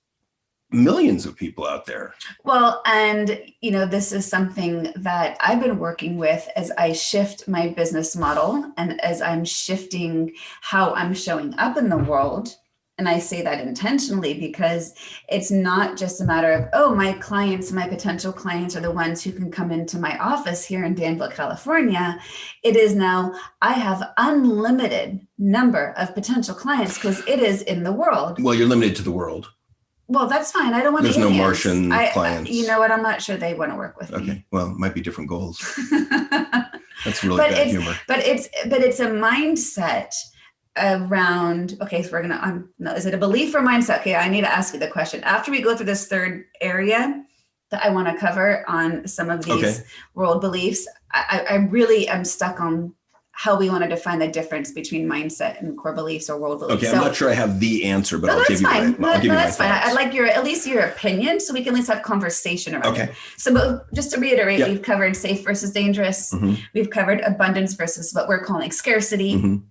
Speaker 1: millions of people out there.
Speaker 2: Well, and this is something that I've been working with as I shift my business model and as I'm shifting how I'm showing up in the world. And I say that intentionally because it's not just a matter of, oh, my potential clients are the ones who can come into my office here in Danville, California. It is now, I have unlimited number of potential clients because it is in the world.
Speaker 1: Well, you're limited to the world.
Speaker 2: Well, that's fine. I don't want
Speaker 1: There's no Martian clients.
Speaker 2: You know what? I'm not sure they want to work with me.
Speaker 1: Okay. Well, it might be different goals. That's really bad humor.
Speaker 2: But it's a mindset around, okay, so we're going to, no, is it a belief or mindset? Okay, I need to ask you the question. After we go through this third area,
Speaker 3: that I want to cover on some of these world beliefs. I really am stuck on how we want to define the difference between mindset and core beliefs or world beliefs.
Speaker 1: Okay, I'm not sure I have the answer, but I'll give you my
Speaker 3: that's fine.
Speaker 1: thoughts.
Speaker 3: I'd like at least your opinion, so we can at least have conversation around it. So just to reiterate, we've covered safe versus dangerous. We've covered abundance versus what we're calling scarcity.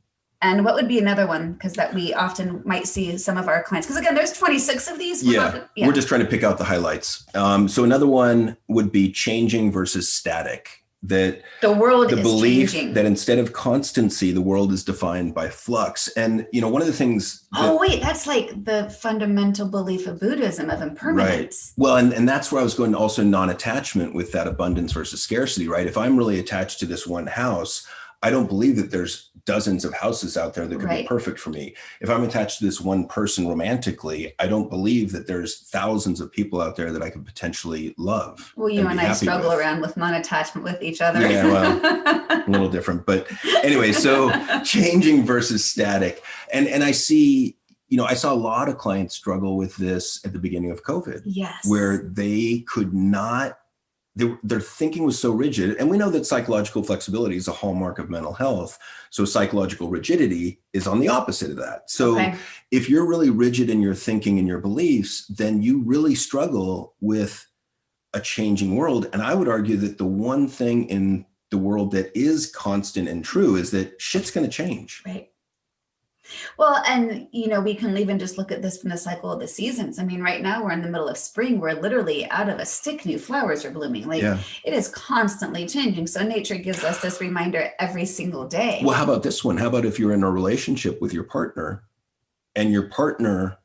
Speaker 3: And what would be another one? Because that we often might see some of our clients. Because again, there's 26 of these.
Speaker 1: We're just trying to pick out the highlights. So another one would be changing versus static. That
Speaker 3: the world
Speaker 1: the
Speaker 3: is
Speaker 1: belief
Speaker 3: changing.
Speaker 1: That instead of constancy, the world is defined by flux. And one of the things
Speaker 3: that's like the fundamental belief of Buddhism of impermanence.
Speaker 1: Right. Well, and that's where I was going to also non-attachment with that abundance versus scarcity, right? If I'm really attached to this one house, I don't believe that there's dozens of houses out there that could be perfect for me. If I'm attached to this one person romantically, I don't believe that there's thousands of people out there that I could potentially love.
Speaker 3: Well, you and I struggle around with non-attachment with each other.
Speaker 1: Yeah, well, a little different. But anyway, so changing versus static. And I see, I saw a lot of clients struggle with this at the beginning of COVID.
Speaker 3: Yes.
Speaker 1: Where they could not, their thinking was so rigid. And we know that psychological flexibility is a hallmark of mental health. So psychological rigidity is on the opposite of that. So if you're really rigid in your thinking and your beliefs, then you really struggle with a changing world. And I would argue that the one thing in the world that is constant and true is that shit's going to change.
Speaker 3: Right. Well, and, we can even just look at this from the cycle of the seasons. I mean, right now we're in the middle of spring. We're literally out of a stick, new flowers are blooming. It is constantly changing. So nature gives us this reminder every single day.
Speaker 1: Well, how about this one? How about if you're in a relationship with your partner and your partner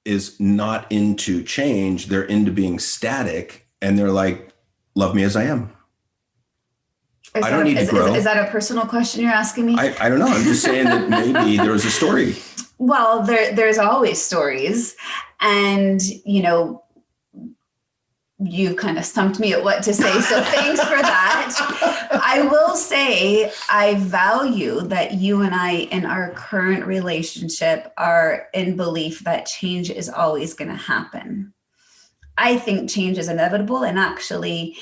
Speaker 1: is not into change, they're into being static, and they're like, love me as I am. I don't need to grow.
Speaker 3: Is that a personal question you're asking me?
Speaker 1: I don't know. I'm just saying that maybe there was a story.
Speaker 3: Well, there's always stories. And, you kind of stumped me at what to say. So thanks for that. I will say I value that you and I in our current relationship are in belief that change is always going to happen. I think change is inevitable, and actually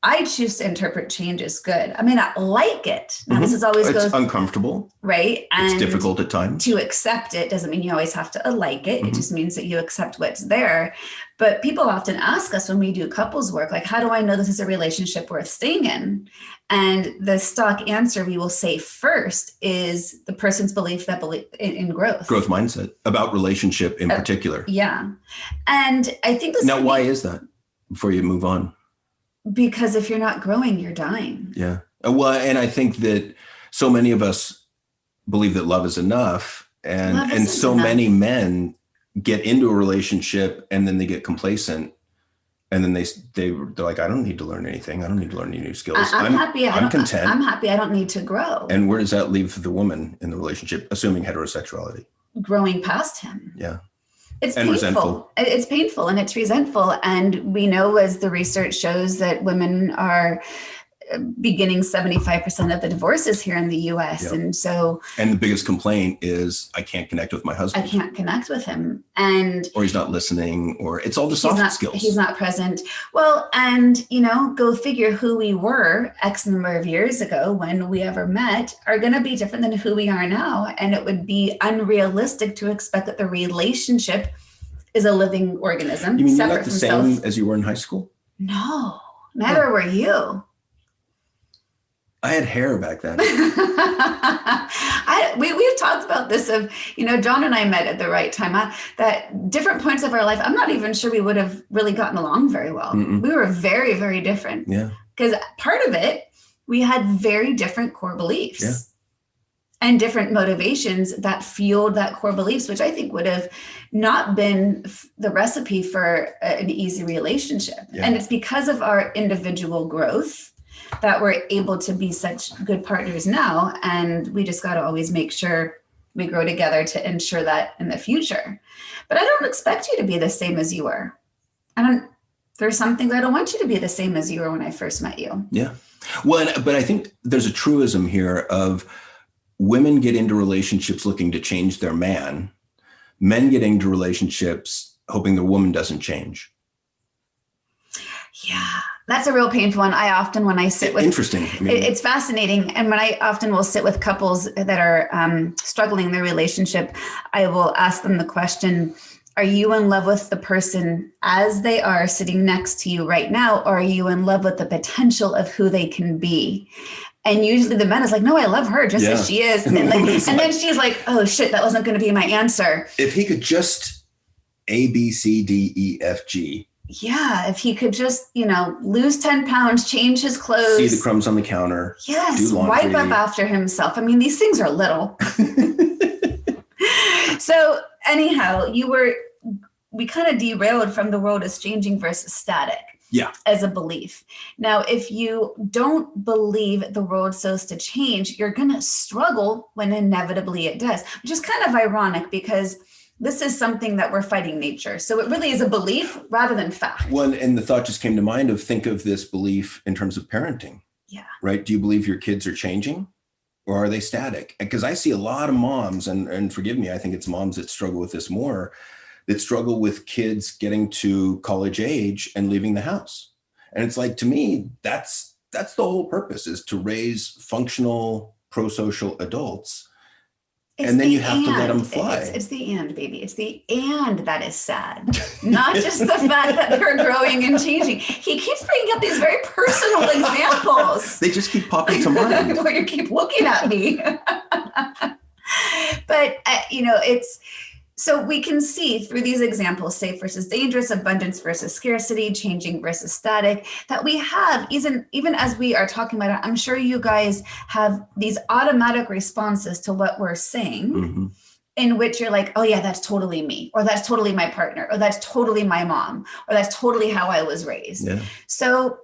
Speaker 3: I choose to interpret change as good. I may not like it. Now, this is always
Speaker 1: it's uncomfortable,
Speaker 3: right? And
Speaker 1: it's difficult at times.
Speaker 3: To accept it doesn't mean you always have to like it. It just means that you accept what's there. But people often ask us when we do couples work, like, how do I know this is a relationship worth staying in? And the stock answer we will say first is the person's belief in growth.
Speaker 1: Growth mindset about relationship in particular.
Speaker 3: Yeah. And I think this.
Speaker 1: Now, why is that? Before you move on.
Speaker 3: Because if you're not growing, you're dying.
Speaker 1: Yeah. Well, and I think that so many of us believe that love is enough. And so many men get into a relationship and then they get complacent. And then they're like, I don't need to learn anything. I don't need to learn any new skills.
Speaker 3: I'm happy.
Speaker 1: I'm content.
Speaker 3: I'm happy. I don't need to grow.
Speaker 1: And where does that leave the woman in the relationship, assuming heterosexuality?
Speaker 3: Growing past him.
Speaker 1: Yeah.
Speaker 3: It's
Speaker 1: and
Speaker 3: painful.
Speaker 1: Resentful.
Speaker 3: It's painful and it's resentful. And we know, as the research shows, that women are beginning 75% of the divorces here in the US.
Speaker 1: Yep.
Speaker 3: And
Speaker 1: the biggest complaint is, I can't connect with my husband.
Speaker 3: I can't connect with him.
Speaker 1: Or he's not listening, or it's all the soft skills.
Speaker 3: He's not present. Well, and go figure, who we were X number of years ago when we ever met are going to be different than who we are now. And it would be unrealistic to expect that the relationship is a living organism.
Speaker 1: You mean you're not the same as you were in high school?
Speaker 3: No, neither were you.
Speaker 1: I had hair back then.
Speaker 3: We've talked about this of, John and I met at the right time. That different points of our life, I'm not even sure we would have really gotten along very well.
Speaker 1: Mm-mm.
Speaker 3: We were very, very different.
Speaker 1: Yeah.
Speaker 3: Because part of it, we had very different core beliefs.
Speaker 1: Yeah.
Speaker 3: And different motivations that fueled that core beliefs, which I think would have not been the recipe for an easy relationship.
Speaker 1: Yeah.
Speaker 3: And it's because of our individual growth that we're able to be such good partners now. And we just got to always make sure we grow together to ensure that in the future. But I don't expect you to be the same as you were. There's some things I don't want you to be the same as you were when I first met you.
Speaker 1: Yeah. Well, but I think there's a truism here of women get into relationships looking to change their man. Men get into relationships hoping the woman doesn't change.
Speaker 3: Yeah, that's a real painful one. I often, when I sit with,
Speaker 1: Interesting. I mean,
Speaker 3: it's fascinating. And when I often will sit with couples that are struggling in their relationship, I will ask them the question, are you in love with the person as they are sitting next to you right now? Or are you in love with the potential of who they can be? And usually the man is like, no, I love her just as she is. And, and then she's like, oh shit, that wasn't going to be my answer.
Speaker 1: If he could just A, B, C, D, E, F, G.
Speaker 3: Yeah, if he could just, lose 10 pounds, change his clothes.
Speaker 1: See the crumbs on the counter.
Speaker 3: Yes,
Speaker 1: do laundry.
Speaker 3: wipe up after himself. I mean, these things are little. So anyhow, we kind of derailed from the world is changing versus static.
Speaker 1: Yeah.
Speaker 3: As a belief. Now, if you don't believe the world's supposed to change, you're going to struggle when inevitably it does, which is kind of ironic because this is something that we're fighting nature. So it really is a belief rather than fact.
Speaker 1: Well, and the thought just came to mind of think of this belief in terms of parenting.
Speaker 3: Yeah.
Speaker 1: Right. Do you believe your kids are changing or are they static? Because I see a lot of moms, and forgive me, I think it's moms that struggle with this more, that struggle with kids getting to college age and leaving the house. And it's like, to me, that's the whole purpose, is to raise functional, pro-social adults. And then you have to let them fly.
Speaker 3: It's the and, baby. It's the and that is sad. Not just the fact that they're growing and changing. He keeps bringing up these very personal examples.
Speaker 1: They just keep popping to mind.
Speaker 3: Well, you keep looking at me. But, it's... So we can see through these examples, safe versus dangerous, abundance versus scarcity, changing versus static, that we have, even as we are talking about it, I'm sure you guys have these automatic responses to what we're saying, mm-hmm. in which you're like, oh yeah, that's totally me, or that's totally my partner, or that's totally my mom, or that's totally how I was raised. Yeah. So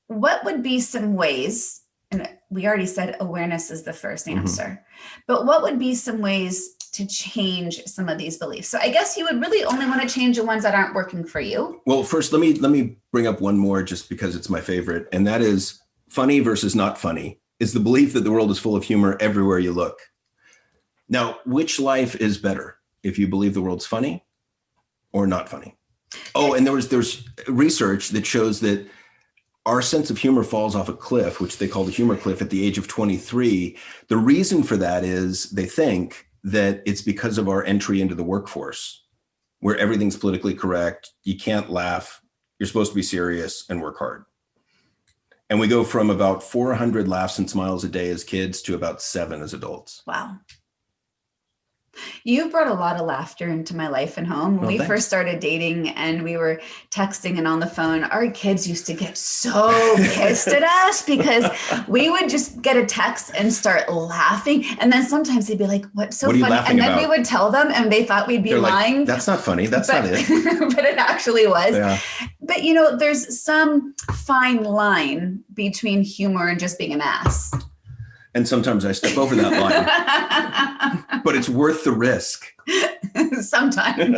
Speaker 3: what would be some ways, and we already said awareness is the first answer, mm-hmm. but what would be some ways to change some of these beliefs? So I guess you would really only want to change the ones that aren't working for you.
Speaker 1: Well, first, let me bring up one more just because it's my favorite. And that is funny versus not funny, is the belief that the world is full of humor everywhere you look. Now, which life is better, if you believe the world's funny or not funny? Oh, and there's research that shows that our sense of humor falls off a cliff, which they call the humor cliff, at the age of 23. The reason for that is they think that it's because of our entry into the workforce, where everything's politically correct. You can't laugh. You're supposed to be serious and work hard. And we go from about 400 laughs and smiles a day as kids to about 7 as adults.
Speaker 3: Wow. You brought a lot of laughter into my life and home. When we first started dating and we were texting and on the phone, our kids used to get so pissed at us because we would just get a text and start laughing. And then sometimes they'd be like, what's so funny? And then we would tell them and they thought we'd be lying.
Speaker 1: Like, that's not funny. That's not it.
Speaker 3: But it actually was.
Speaker 1: Yeah.
Speaker 3: But there's some fine line between humor and just being an ass.
Speaker 1: And sometimes I step over that line, but it's worth the risk.
Speaker 3: Sometimes.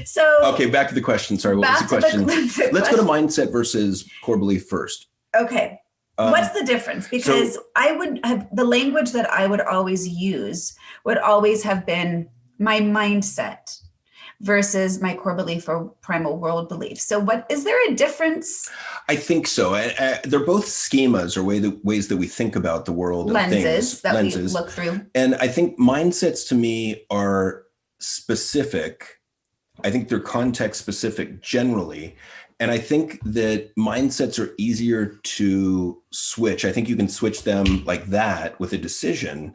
Speaker 3: So,
Speaker 1: okay, back to the question. Sorry, what was the question? Let's go to mindset versus core belief first.
Speaker 3: Okay. What's the difference? Because I would have the language that I would always use would always have been my mindset versus my core belief or primal world belief. So is there a difference? I
Speaker 1: think so. They're both schemas or ways that we think about the world.
Speaker 3: Lenses
Speaker 1: and
Speaker 3: things. We look through.
Speaker 1: And I think mindsets to me are specific. I think they're context specific generally. And I think that mindsets are easier to switch. I think you can switch them like that with a decision.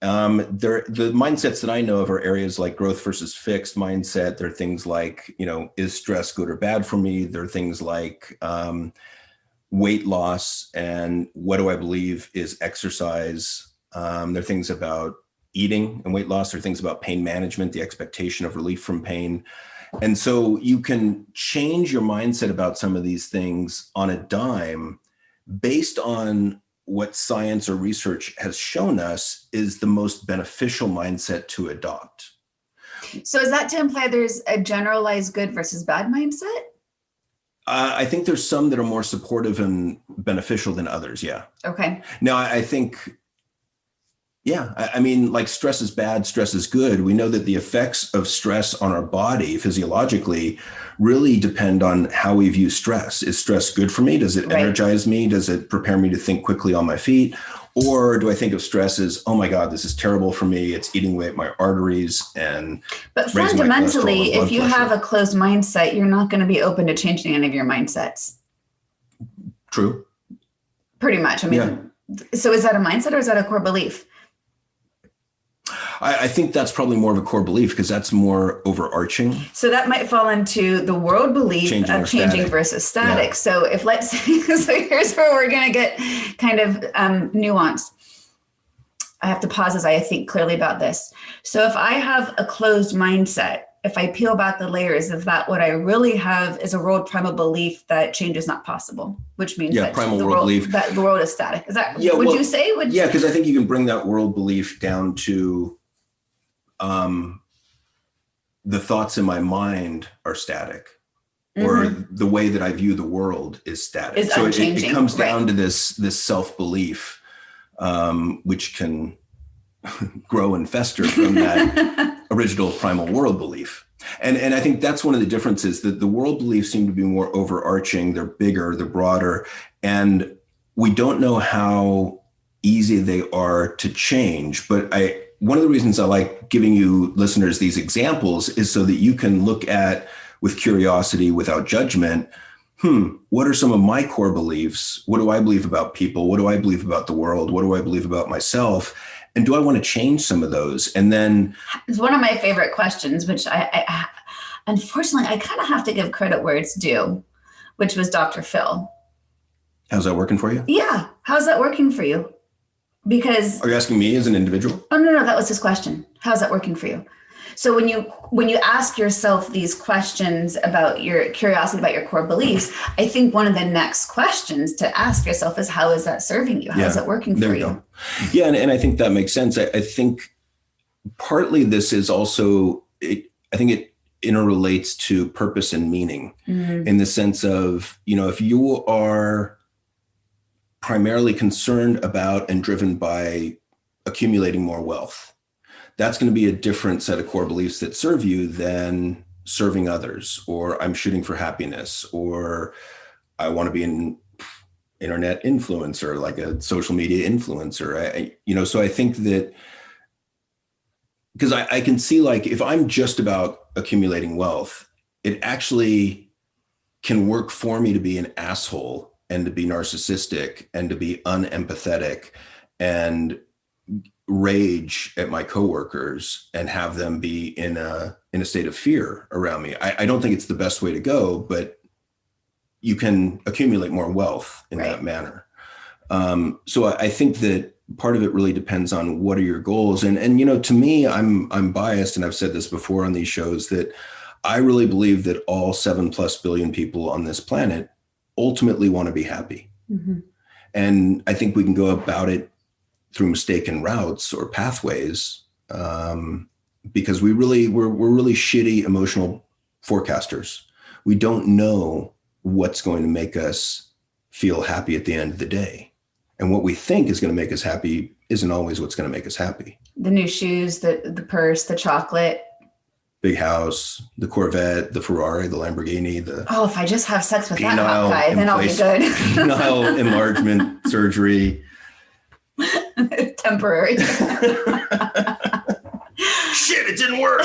Speaker 1: The mindsets that I know of are areas like growth versus fixed mindset. There are things like, is stress good or bad for me? There are things like weight loss and what do I believe is exercise? There are things about eating and weight loss. There are things about pain management, the expectation of relief from pain. And so you can change your mindset about some of these things on a dime based on what science or research has shown us is the most beneficial mindset to adopt.
Speaker 3: So is that to imply there's a generalized good versus bad mindset?
Speaker 1: I think there's some that are more supportive and beneficial than others. Yeah.
Speaker 3: Okay.
Speaker 1: Now, I think Yeah. I mean, like stress is bad, stress is good. We know that the effects of stress on our body physiologically really depend on how we view stress. Is stress good for me? Does it
Speaker 3: Right.
Speaker 1: energize me? Does it prepare me to think quickly on my feet? Or do I think of stress as, oh my God, this is terrible for me. It's eating away at my arteries and
Speaker 3: But
Speaker 1: raising my cholesterol
Speaker 3: fundamentally,
Speaker 1: and blood
Speaker 3: if you
Speaker 1: pressure.
Speaker 3: have a closed mindset, you're not going to be open to changing any of your mindsets.
Speaker 1: True.
Speaker 3: Pretty much. I mean, So is that a mindset or is that a core belief?
Speaker 1: I think that's probably more of a core belief because that's more overarching.
Speaker 3: So that might fall into the world belief of changing versus static. Yeah. So if let's so here's where we're going to get kind of nuanced. I have to pause as I think clearly about this. So if I have a closed mindset, if I peel back the layers of that, what I really have is a world primal belief that change is not possible, which means that
Speaker 1: primal world belief
Speaker 3: that the world is static. Is that would you say?
Speaker 1: Because I think you can bring that world belief down to the thoughts in my mind are static, or the way that I view the world is static. So it comes down to this self-belief, which can grow and fester from that original primal world belief. And I think that's one of the differences, that the world beliefs seem to be more overarching. They're bigger, they're broader, and we don't know how easy they are to change. But one of the reasons I like giving you listeners these examples is so that you can look at, with curiosity, without judgment, what are some of my core beliefs? What do I believe about people? What do I believe about the world? What do I believe about myself? And do I want to change some of those? And then
Speaker 3: it's one of my favorite questions, which I unfortunately, I kind of have to give credit where it's due, which was Dr. Phil.
Speaker 1: How's that working for you?
Speaker 3: Yeah. How's that working for you? Because
Speaker 1: are you asking me as an individual?
Speaker 3: Oh, no, that was his question. How's that working for you? So when you ask yourself these questions about your curiosity about your core beliefs, I think one of the next questions to ask yourself is, how is that serving you? How is it working for you?
Speaker 1: Go. Yeah, and I think that makes sense. I think partly this is also, I think it interrelates to purpose and meaning, in the sense of, if you are primarily concerned about and driven by accumulating more wealth, that's going to be a different set of core beliefs that serve you than serving others, or I'm shooting for happiness, or I want to be an internet influencer, like a social media influencer. So I think that, because I can see, like, if I'm just about accumulating wealth, it actually can work for me to be an asshole and to be narcissistic and to be unempathetic and rage at my coworkers and have them be in a state of fear around me. I don't think it's the best way to go, but you can accumulate more wealth in that manner. So I think that part of it really depends on what are your goals. And to me, I'm biased, and I've said this before on these shows, that I really believe that all 7+ billion people on this planet ultimately want to be happy. And I think we can go about it through mistaken routes or pathways, because we're really shitty emotional forecasters. We don't know what's going to make us feel happy at the end of the day. And what we think is going to make us happy isn't always what's going to make us happy.
Speaker 3: The new shoes, the purse, the chocolate,
Speaker 1: big house, the Corvette, the Ferrari, the Lamborghini,
Speaker 3: if I just have sex with that hot guy, then I'll be good.
Speaker 1: Penile enlargement surgery.
Speaker 3: Temporary.
Speaker 1: Shit, it didn't work.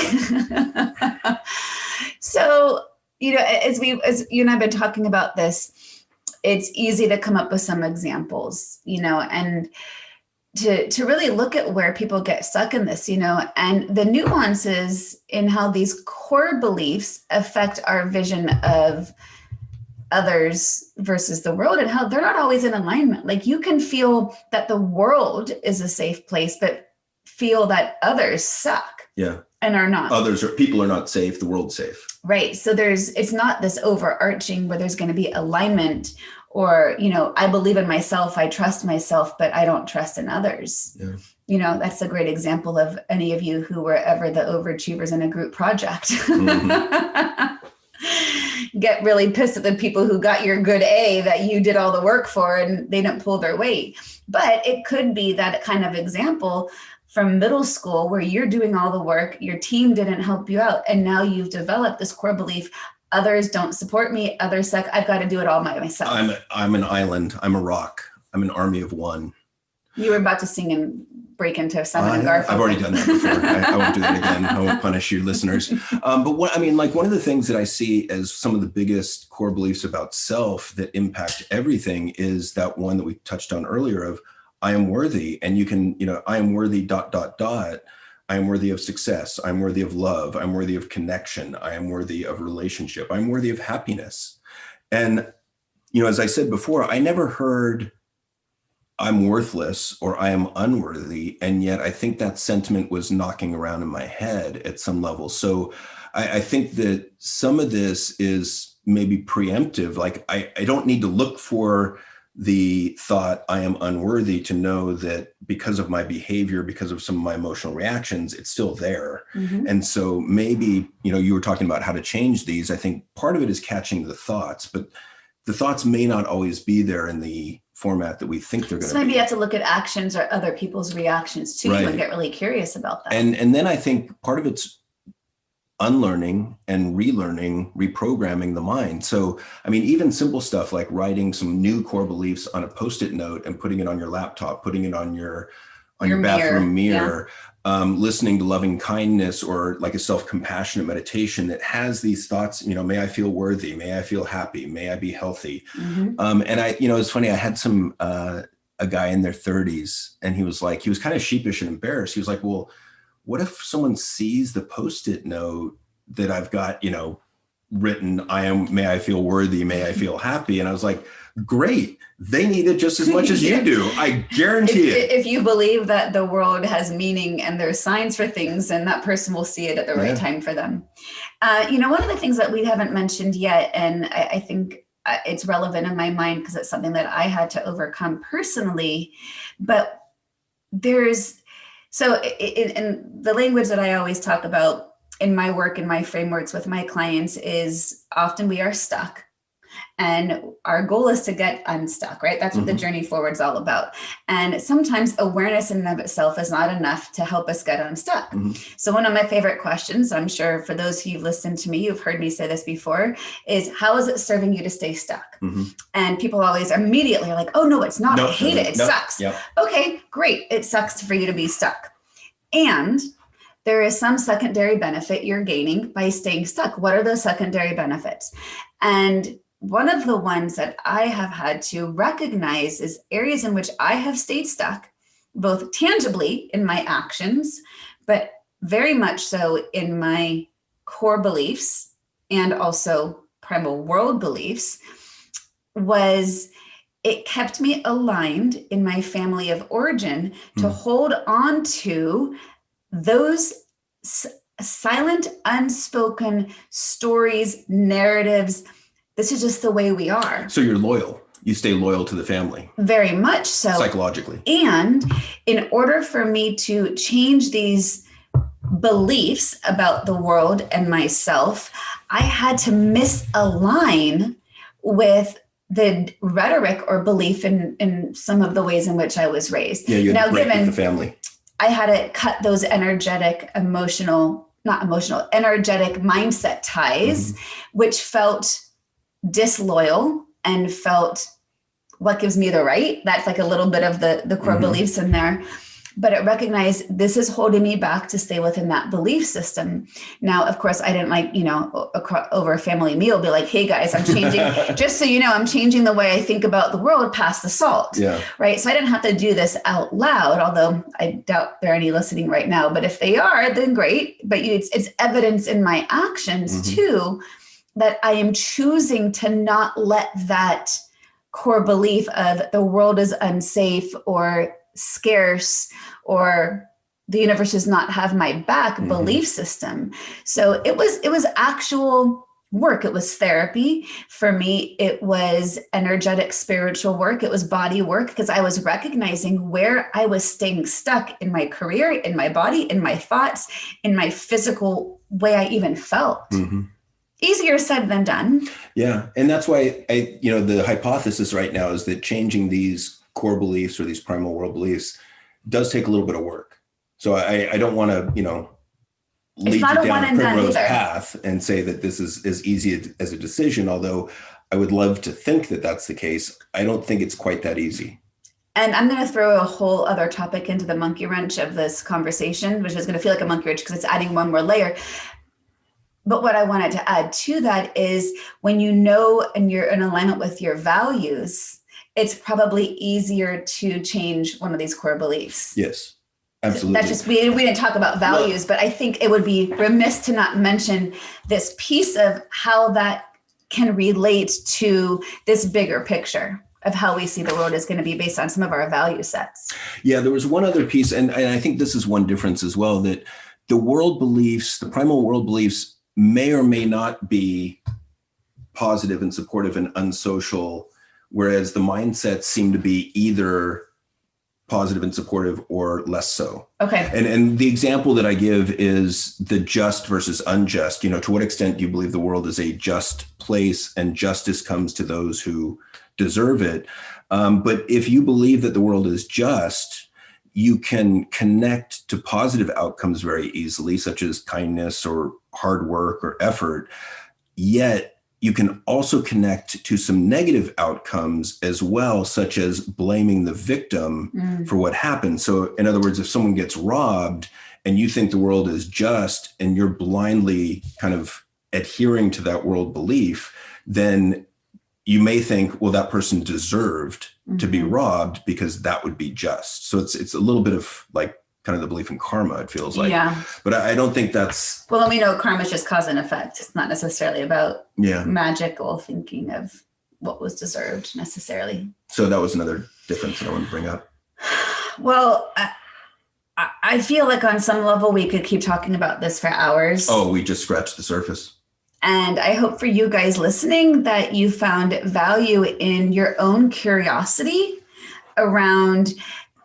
Speaker 3: So, as you and I have been talking about this, it's easy to come up with some examples, and to really look at where people get stuck in this, and the nuances in how these core beliefs affect our vision of others versus the world, and how they're not always in alignment. Like, you can feel that the world is a safe place, but feel that others suck.
Speaker 1: Yeah.
Speaker 3: And are not.
Speaker 1: People are not safe, the world's safe.
Speaker 3: Right. So it's not this overarching where there's going to be alignment, or, I believe in myself, I trust myself, but I don't trust in others. Yeah. That's a great example of any of you who were ever the overachievers in a group project. get really pissed at the people who got your good A that you did all the work for and they didn't pull their weight. But it could be that kind of example from middle school where you're doing all the work, your team didn't help you out, and now you've developed this core belief, others don't support me, others suck, I've got to do it all by myself.
Speaker 1: I'm an island, I'm a rock, I'm an army of one.
Speaker 3: You were about to sing and break into Simon and Garfunkel.
Speaker 1: I've already done that before. I won't do that again. I won't punish you listeners. But one of the things that I see as some of the biggest core beliefs about self that impact everything is that one that we touched on earlier of I am worthy. And you can, I am worthy ... I am worthy of success. I'm worthy of love. I'm worthy of connection. I am worthy of relationship. I'm worthy of happiness. And, as I said before, I never heard I'm worthless or I am unworthy. And yet I think that sentiment was knocking around in my head at some level. So I think that some of this is maybe preemptive. Like I don't need to look for the thought I am unworthy to know that because of my behavior, because of some of my emotional reactions, it's still there. Mm-hmm. And so maybe, you were talking about how to change these. I think part of it is catching the thoughts, but the thoughts may not always be there in the format that we think they're going to be.
Speaker 3: So maybe you have to look at actions or other people's reactions too, right, and get really curious about that.
Speaker 1: And then I think part of it's unlearning and relearning, reprogramming the mind. So, even simple stuff like writing some new core beliefs on a Post-it note and putting it on your laptop, putting it on your bathroom mirror, listening to loving kindness or like a self-compassionate meditation that has these thoughts, may I feel worthy, may I feel happy, may I be healthy. Mm-hmm. And it's funny, I had a guy in their 30s and he was kind of sheepish and embarrassed. He was like, well, what if someone sees the Post-it note that I've got, written, may I feel worthy, may I feel happy. And I was like, great. They need it just as much as you do. I guarantee it.
Speaker 3: If you believe that the world has meaning and there's signs for things, then that person will see it at the right time for them. One of the things that we haven't mentioned yet, and I think it's relevant in my mind because it's something that I had to overcome personally, but so in the language that I always talk about in my work and my frameworks with my clients is often we are stuck and our goal is to get unstuck, right? That's what the journey forward is all about. And sometimes awareness in and of itself is not enough to help us get unstuck. Mm-hmm. So one of my favorite questions, I'm sure for those who've listened to me, you've heard me say this before, is how is it serving you to stay stuck? Mm-hmm. And people always immediately are like, oh no, it's not. I hate it. It sucks. Yep. Okay, great. It sucks for you to be stuck. And there is some secondary benefit you're gaining by staying stuck. What are those secondary benefits? And one of the ones that I have had to recognize is areas in which I have stayed stuck, both tangibly in my actions, but very much so in my core beliefs and also primal world beliefs, was it kept me aligned in my family of origin to hold on to those silent, unspoken stories, narratives. This is just the way we are.
Speaker 1: So you're loyal. You stay loyal to the family.
Speaker 3: Very much so.
Speaker 1: Psychologically.
Speaker 3: And in order for me to change these beliefs about the world and myself, I had to misalign with the rhetoric or belief in some of the ways in which I was raised.
Speaker 1: Yeah, you had to break with the family.
Speaker 3: I had to cut those energetic mindset ties, which felt disloyal and felt what gives me the right. That's like a little bit of the core beliefs in there. But it recognized this is holding me back to stay within that belief system. Now, of course, I didn't over a family meal be like, hey guys, I'm changing, just so you know, I'm changing the way I think about the world past the salt. Yeah. Right. So I didn't have to do this out loud, although I doubt there are any listening right now, but if they are, then great. But it's evidence in my actions too, that I am choosing to not let that core belief of the world is unsafe or scarce or the universe does not have my back belief system. So it was actual work. It was therapy. For me, it was energetic spiritual work. It was body work because I was recognizing where I was staying stuck in my career, in my body, in my thoughts, in my physical way I even felt. Easier said than done.
Speaker 1: Yeah. And that's why the hypothesis right now is that changing these core beliefs or these primal world beliefs does take a little bit of work. So I don't want to, lead you down a primrose path and say that this is as easy as a decision, although I would love to think that that's the case. I don't think it's quite that easy.
Speaker 3: And I'm going to throw a whole other topic into the monkey wrench of this conversation, which is going to feel like a monkey wrench because it's adding one more layer. But what I wanted to add to that is when you know and you're in alignment with your values, it's probably easier to change one of these core beliefs.
Speaker 1: Yes, absolutely.
Speaker 3: That's just, we didn't talk about values, but I think it would be remiss to not mention this piece of how that can relate to this bigger picture of how we see the world is going to be based on some of our value sets.
Speaker 1: Yeah, there was one other piece, and I think this is one difference as well, that the world beliefs, the primal world beliefs, may or may not be positive and supportive and unsocial, whereas the mindsets seem to be either positive and supportive or less so.
Speaker 3: Okay.
Speaker 1: And the example that I give is the just versus unjust. To what extent do you believe the world is a just place and justice comes to those who deserve it? But if you believe that the world is just, you can connect to positive outcomes very easily, such as kindness or hard work or effort. Yet you can also connect to some negative outcomes as well, such as blaming the victim for what happened. So in other words, if someone gets robbed and you think the world is just and you're blindly kind of adhering to that world belief, then you may think, well, that person deserved to be robbed because that would be just. So it's a little bit of like kind of the belief in karma, it feels like.
Speaker 3: Yeah.
Speaker 1: But I don't think that's...
Speaker 3: Well, and we know karma is just cause and effect. It's not necessarily about magical thinking of what was deserved necessarily.
Speaker 1: So that was another difference that I want to bring up.
Speaker 3: Well, I feel like on some level we could keep talking about this for hours.
Speaker 1: Oh, we just scratched the surface.
Speaker 3: And I hope for you guys listening that you found value in your own curiosity around,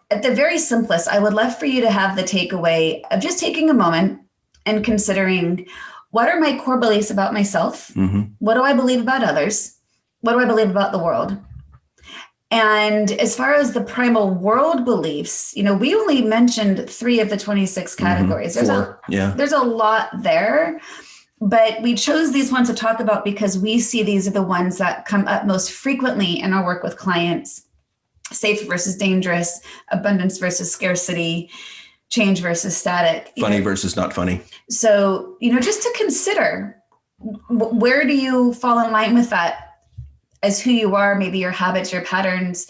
Speaker 3: at the very simplest, I would love for you to have the takeaway of just taking a moment and considering, what are my core beliefs about myself? What do I believe about others? What do I believe about the world? And as far as the primal world beliefs, we only mentioned 3 of the 26 categories. There's a lot there. But we chose these ones to talk about because we see these are the ones that come up most frequently in our work with clients. Safe versus dangerous, abundance versus scarcity, change versus static.
Speaker 1: Funny versus not funny.
Speaker 3: So, just to consider, where do you fall in line with that as who you are, maybe your habits, your patterns,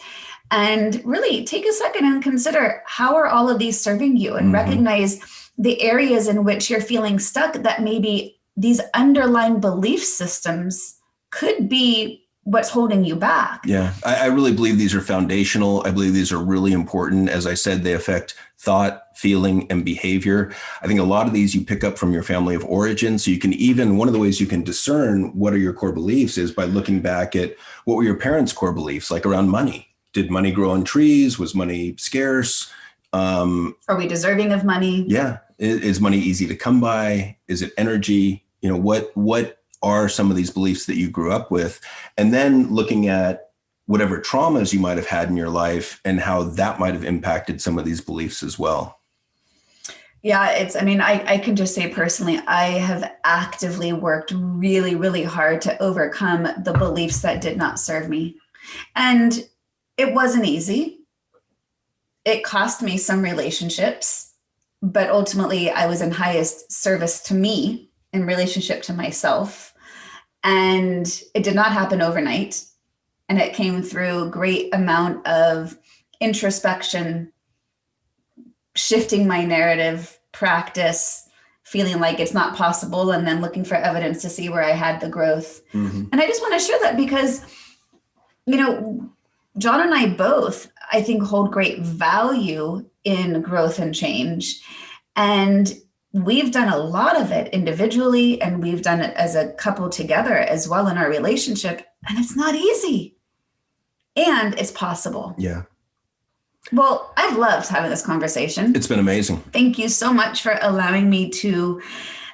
Speaker 3: and really take a second and consider, how are all of these serving you, and recognize the areas in which you're feeling stuck that maybe these underlying belief systems could be what's holding you back.
Speaker 1: Yeah, I really believe these are foundational. I believe these are really important. As I said, they affect thought, feeling, and behavior. I think a lot of these you pick up from your family of origin. So you can one of the ways you can discern what are your core beliefs is by looking back at what were your parents' core beliefs, like around money. Did money grow on trees? Was money scarce?
Speaker 3: Are we deserving of money?
Speaker 1: Yeah. Is money easy to come by? Is it energy? What are some of these beliefs that you grew up with? And then looking at whatever traumas you might have had in your life and how that might have impacted some of these beliefs as well.
Speaker 3: Yeah, I can just say personally, I have actively worked really, really hard to overcome the beliefs that did not serve me. And it wasn't easy. It cost me some relationships, but ultimately I was in highest service to me in relationship to myself. And it did not happen overnight. And it came through a great amount of introspection, shifting my narrative, practice, feeling like it's not possible, and then looking for evidence to see where I had the growth. And I just want to share that because, John and I both, I think, hold great value in growth and change. And we've done a lot of it individually, and we've done it as a couple together as well in our relationship. And it's not easy. And it's possible.
Speaker 1: Yeah.
Speaker 3: Well, I've loved having this conversation.
Speaker 1: It's been amazing.
Speaker 3: Thank you so much for allowing me to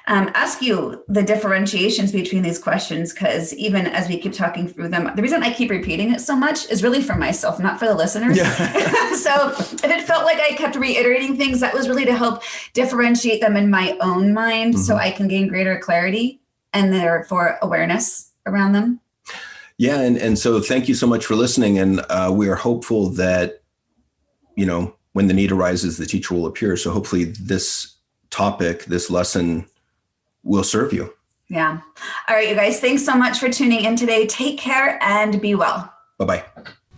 Speaker 3: ask you the differentiations between these questions, because even as we keep talking through them, the reason I keep repeating it so much is really for myself, not for the listeners.
Speaker 1: Yeah.
Speaker 3: So if it felt like I kept reiterating things, that was really to help differentiate them in my own mind so I can gain greater clarity and therefore awareness around them.
Speaker 1: Yeah. And so thank you so much for listening. And we are hopeful that, when the need arises, the teacher will appear. So hopefully this topic, this lesson will serve you.
Speaker 3: Yeah. All right, you guys, thanks so much for tuning in today. Take care and be well.
Speaker 1: Bye-bye.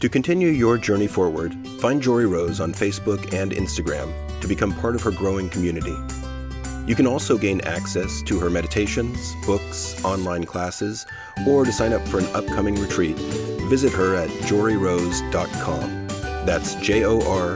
Speaker 1: To continue your journey forward, find Jory Rose on Facebook and Instagram to become part of her growing community. You can also gain access to her meditations, books, online classes, or to sign up for an upcoming retreat. Visit her at joryrose.com. That's JOREEROSE.com.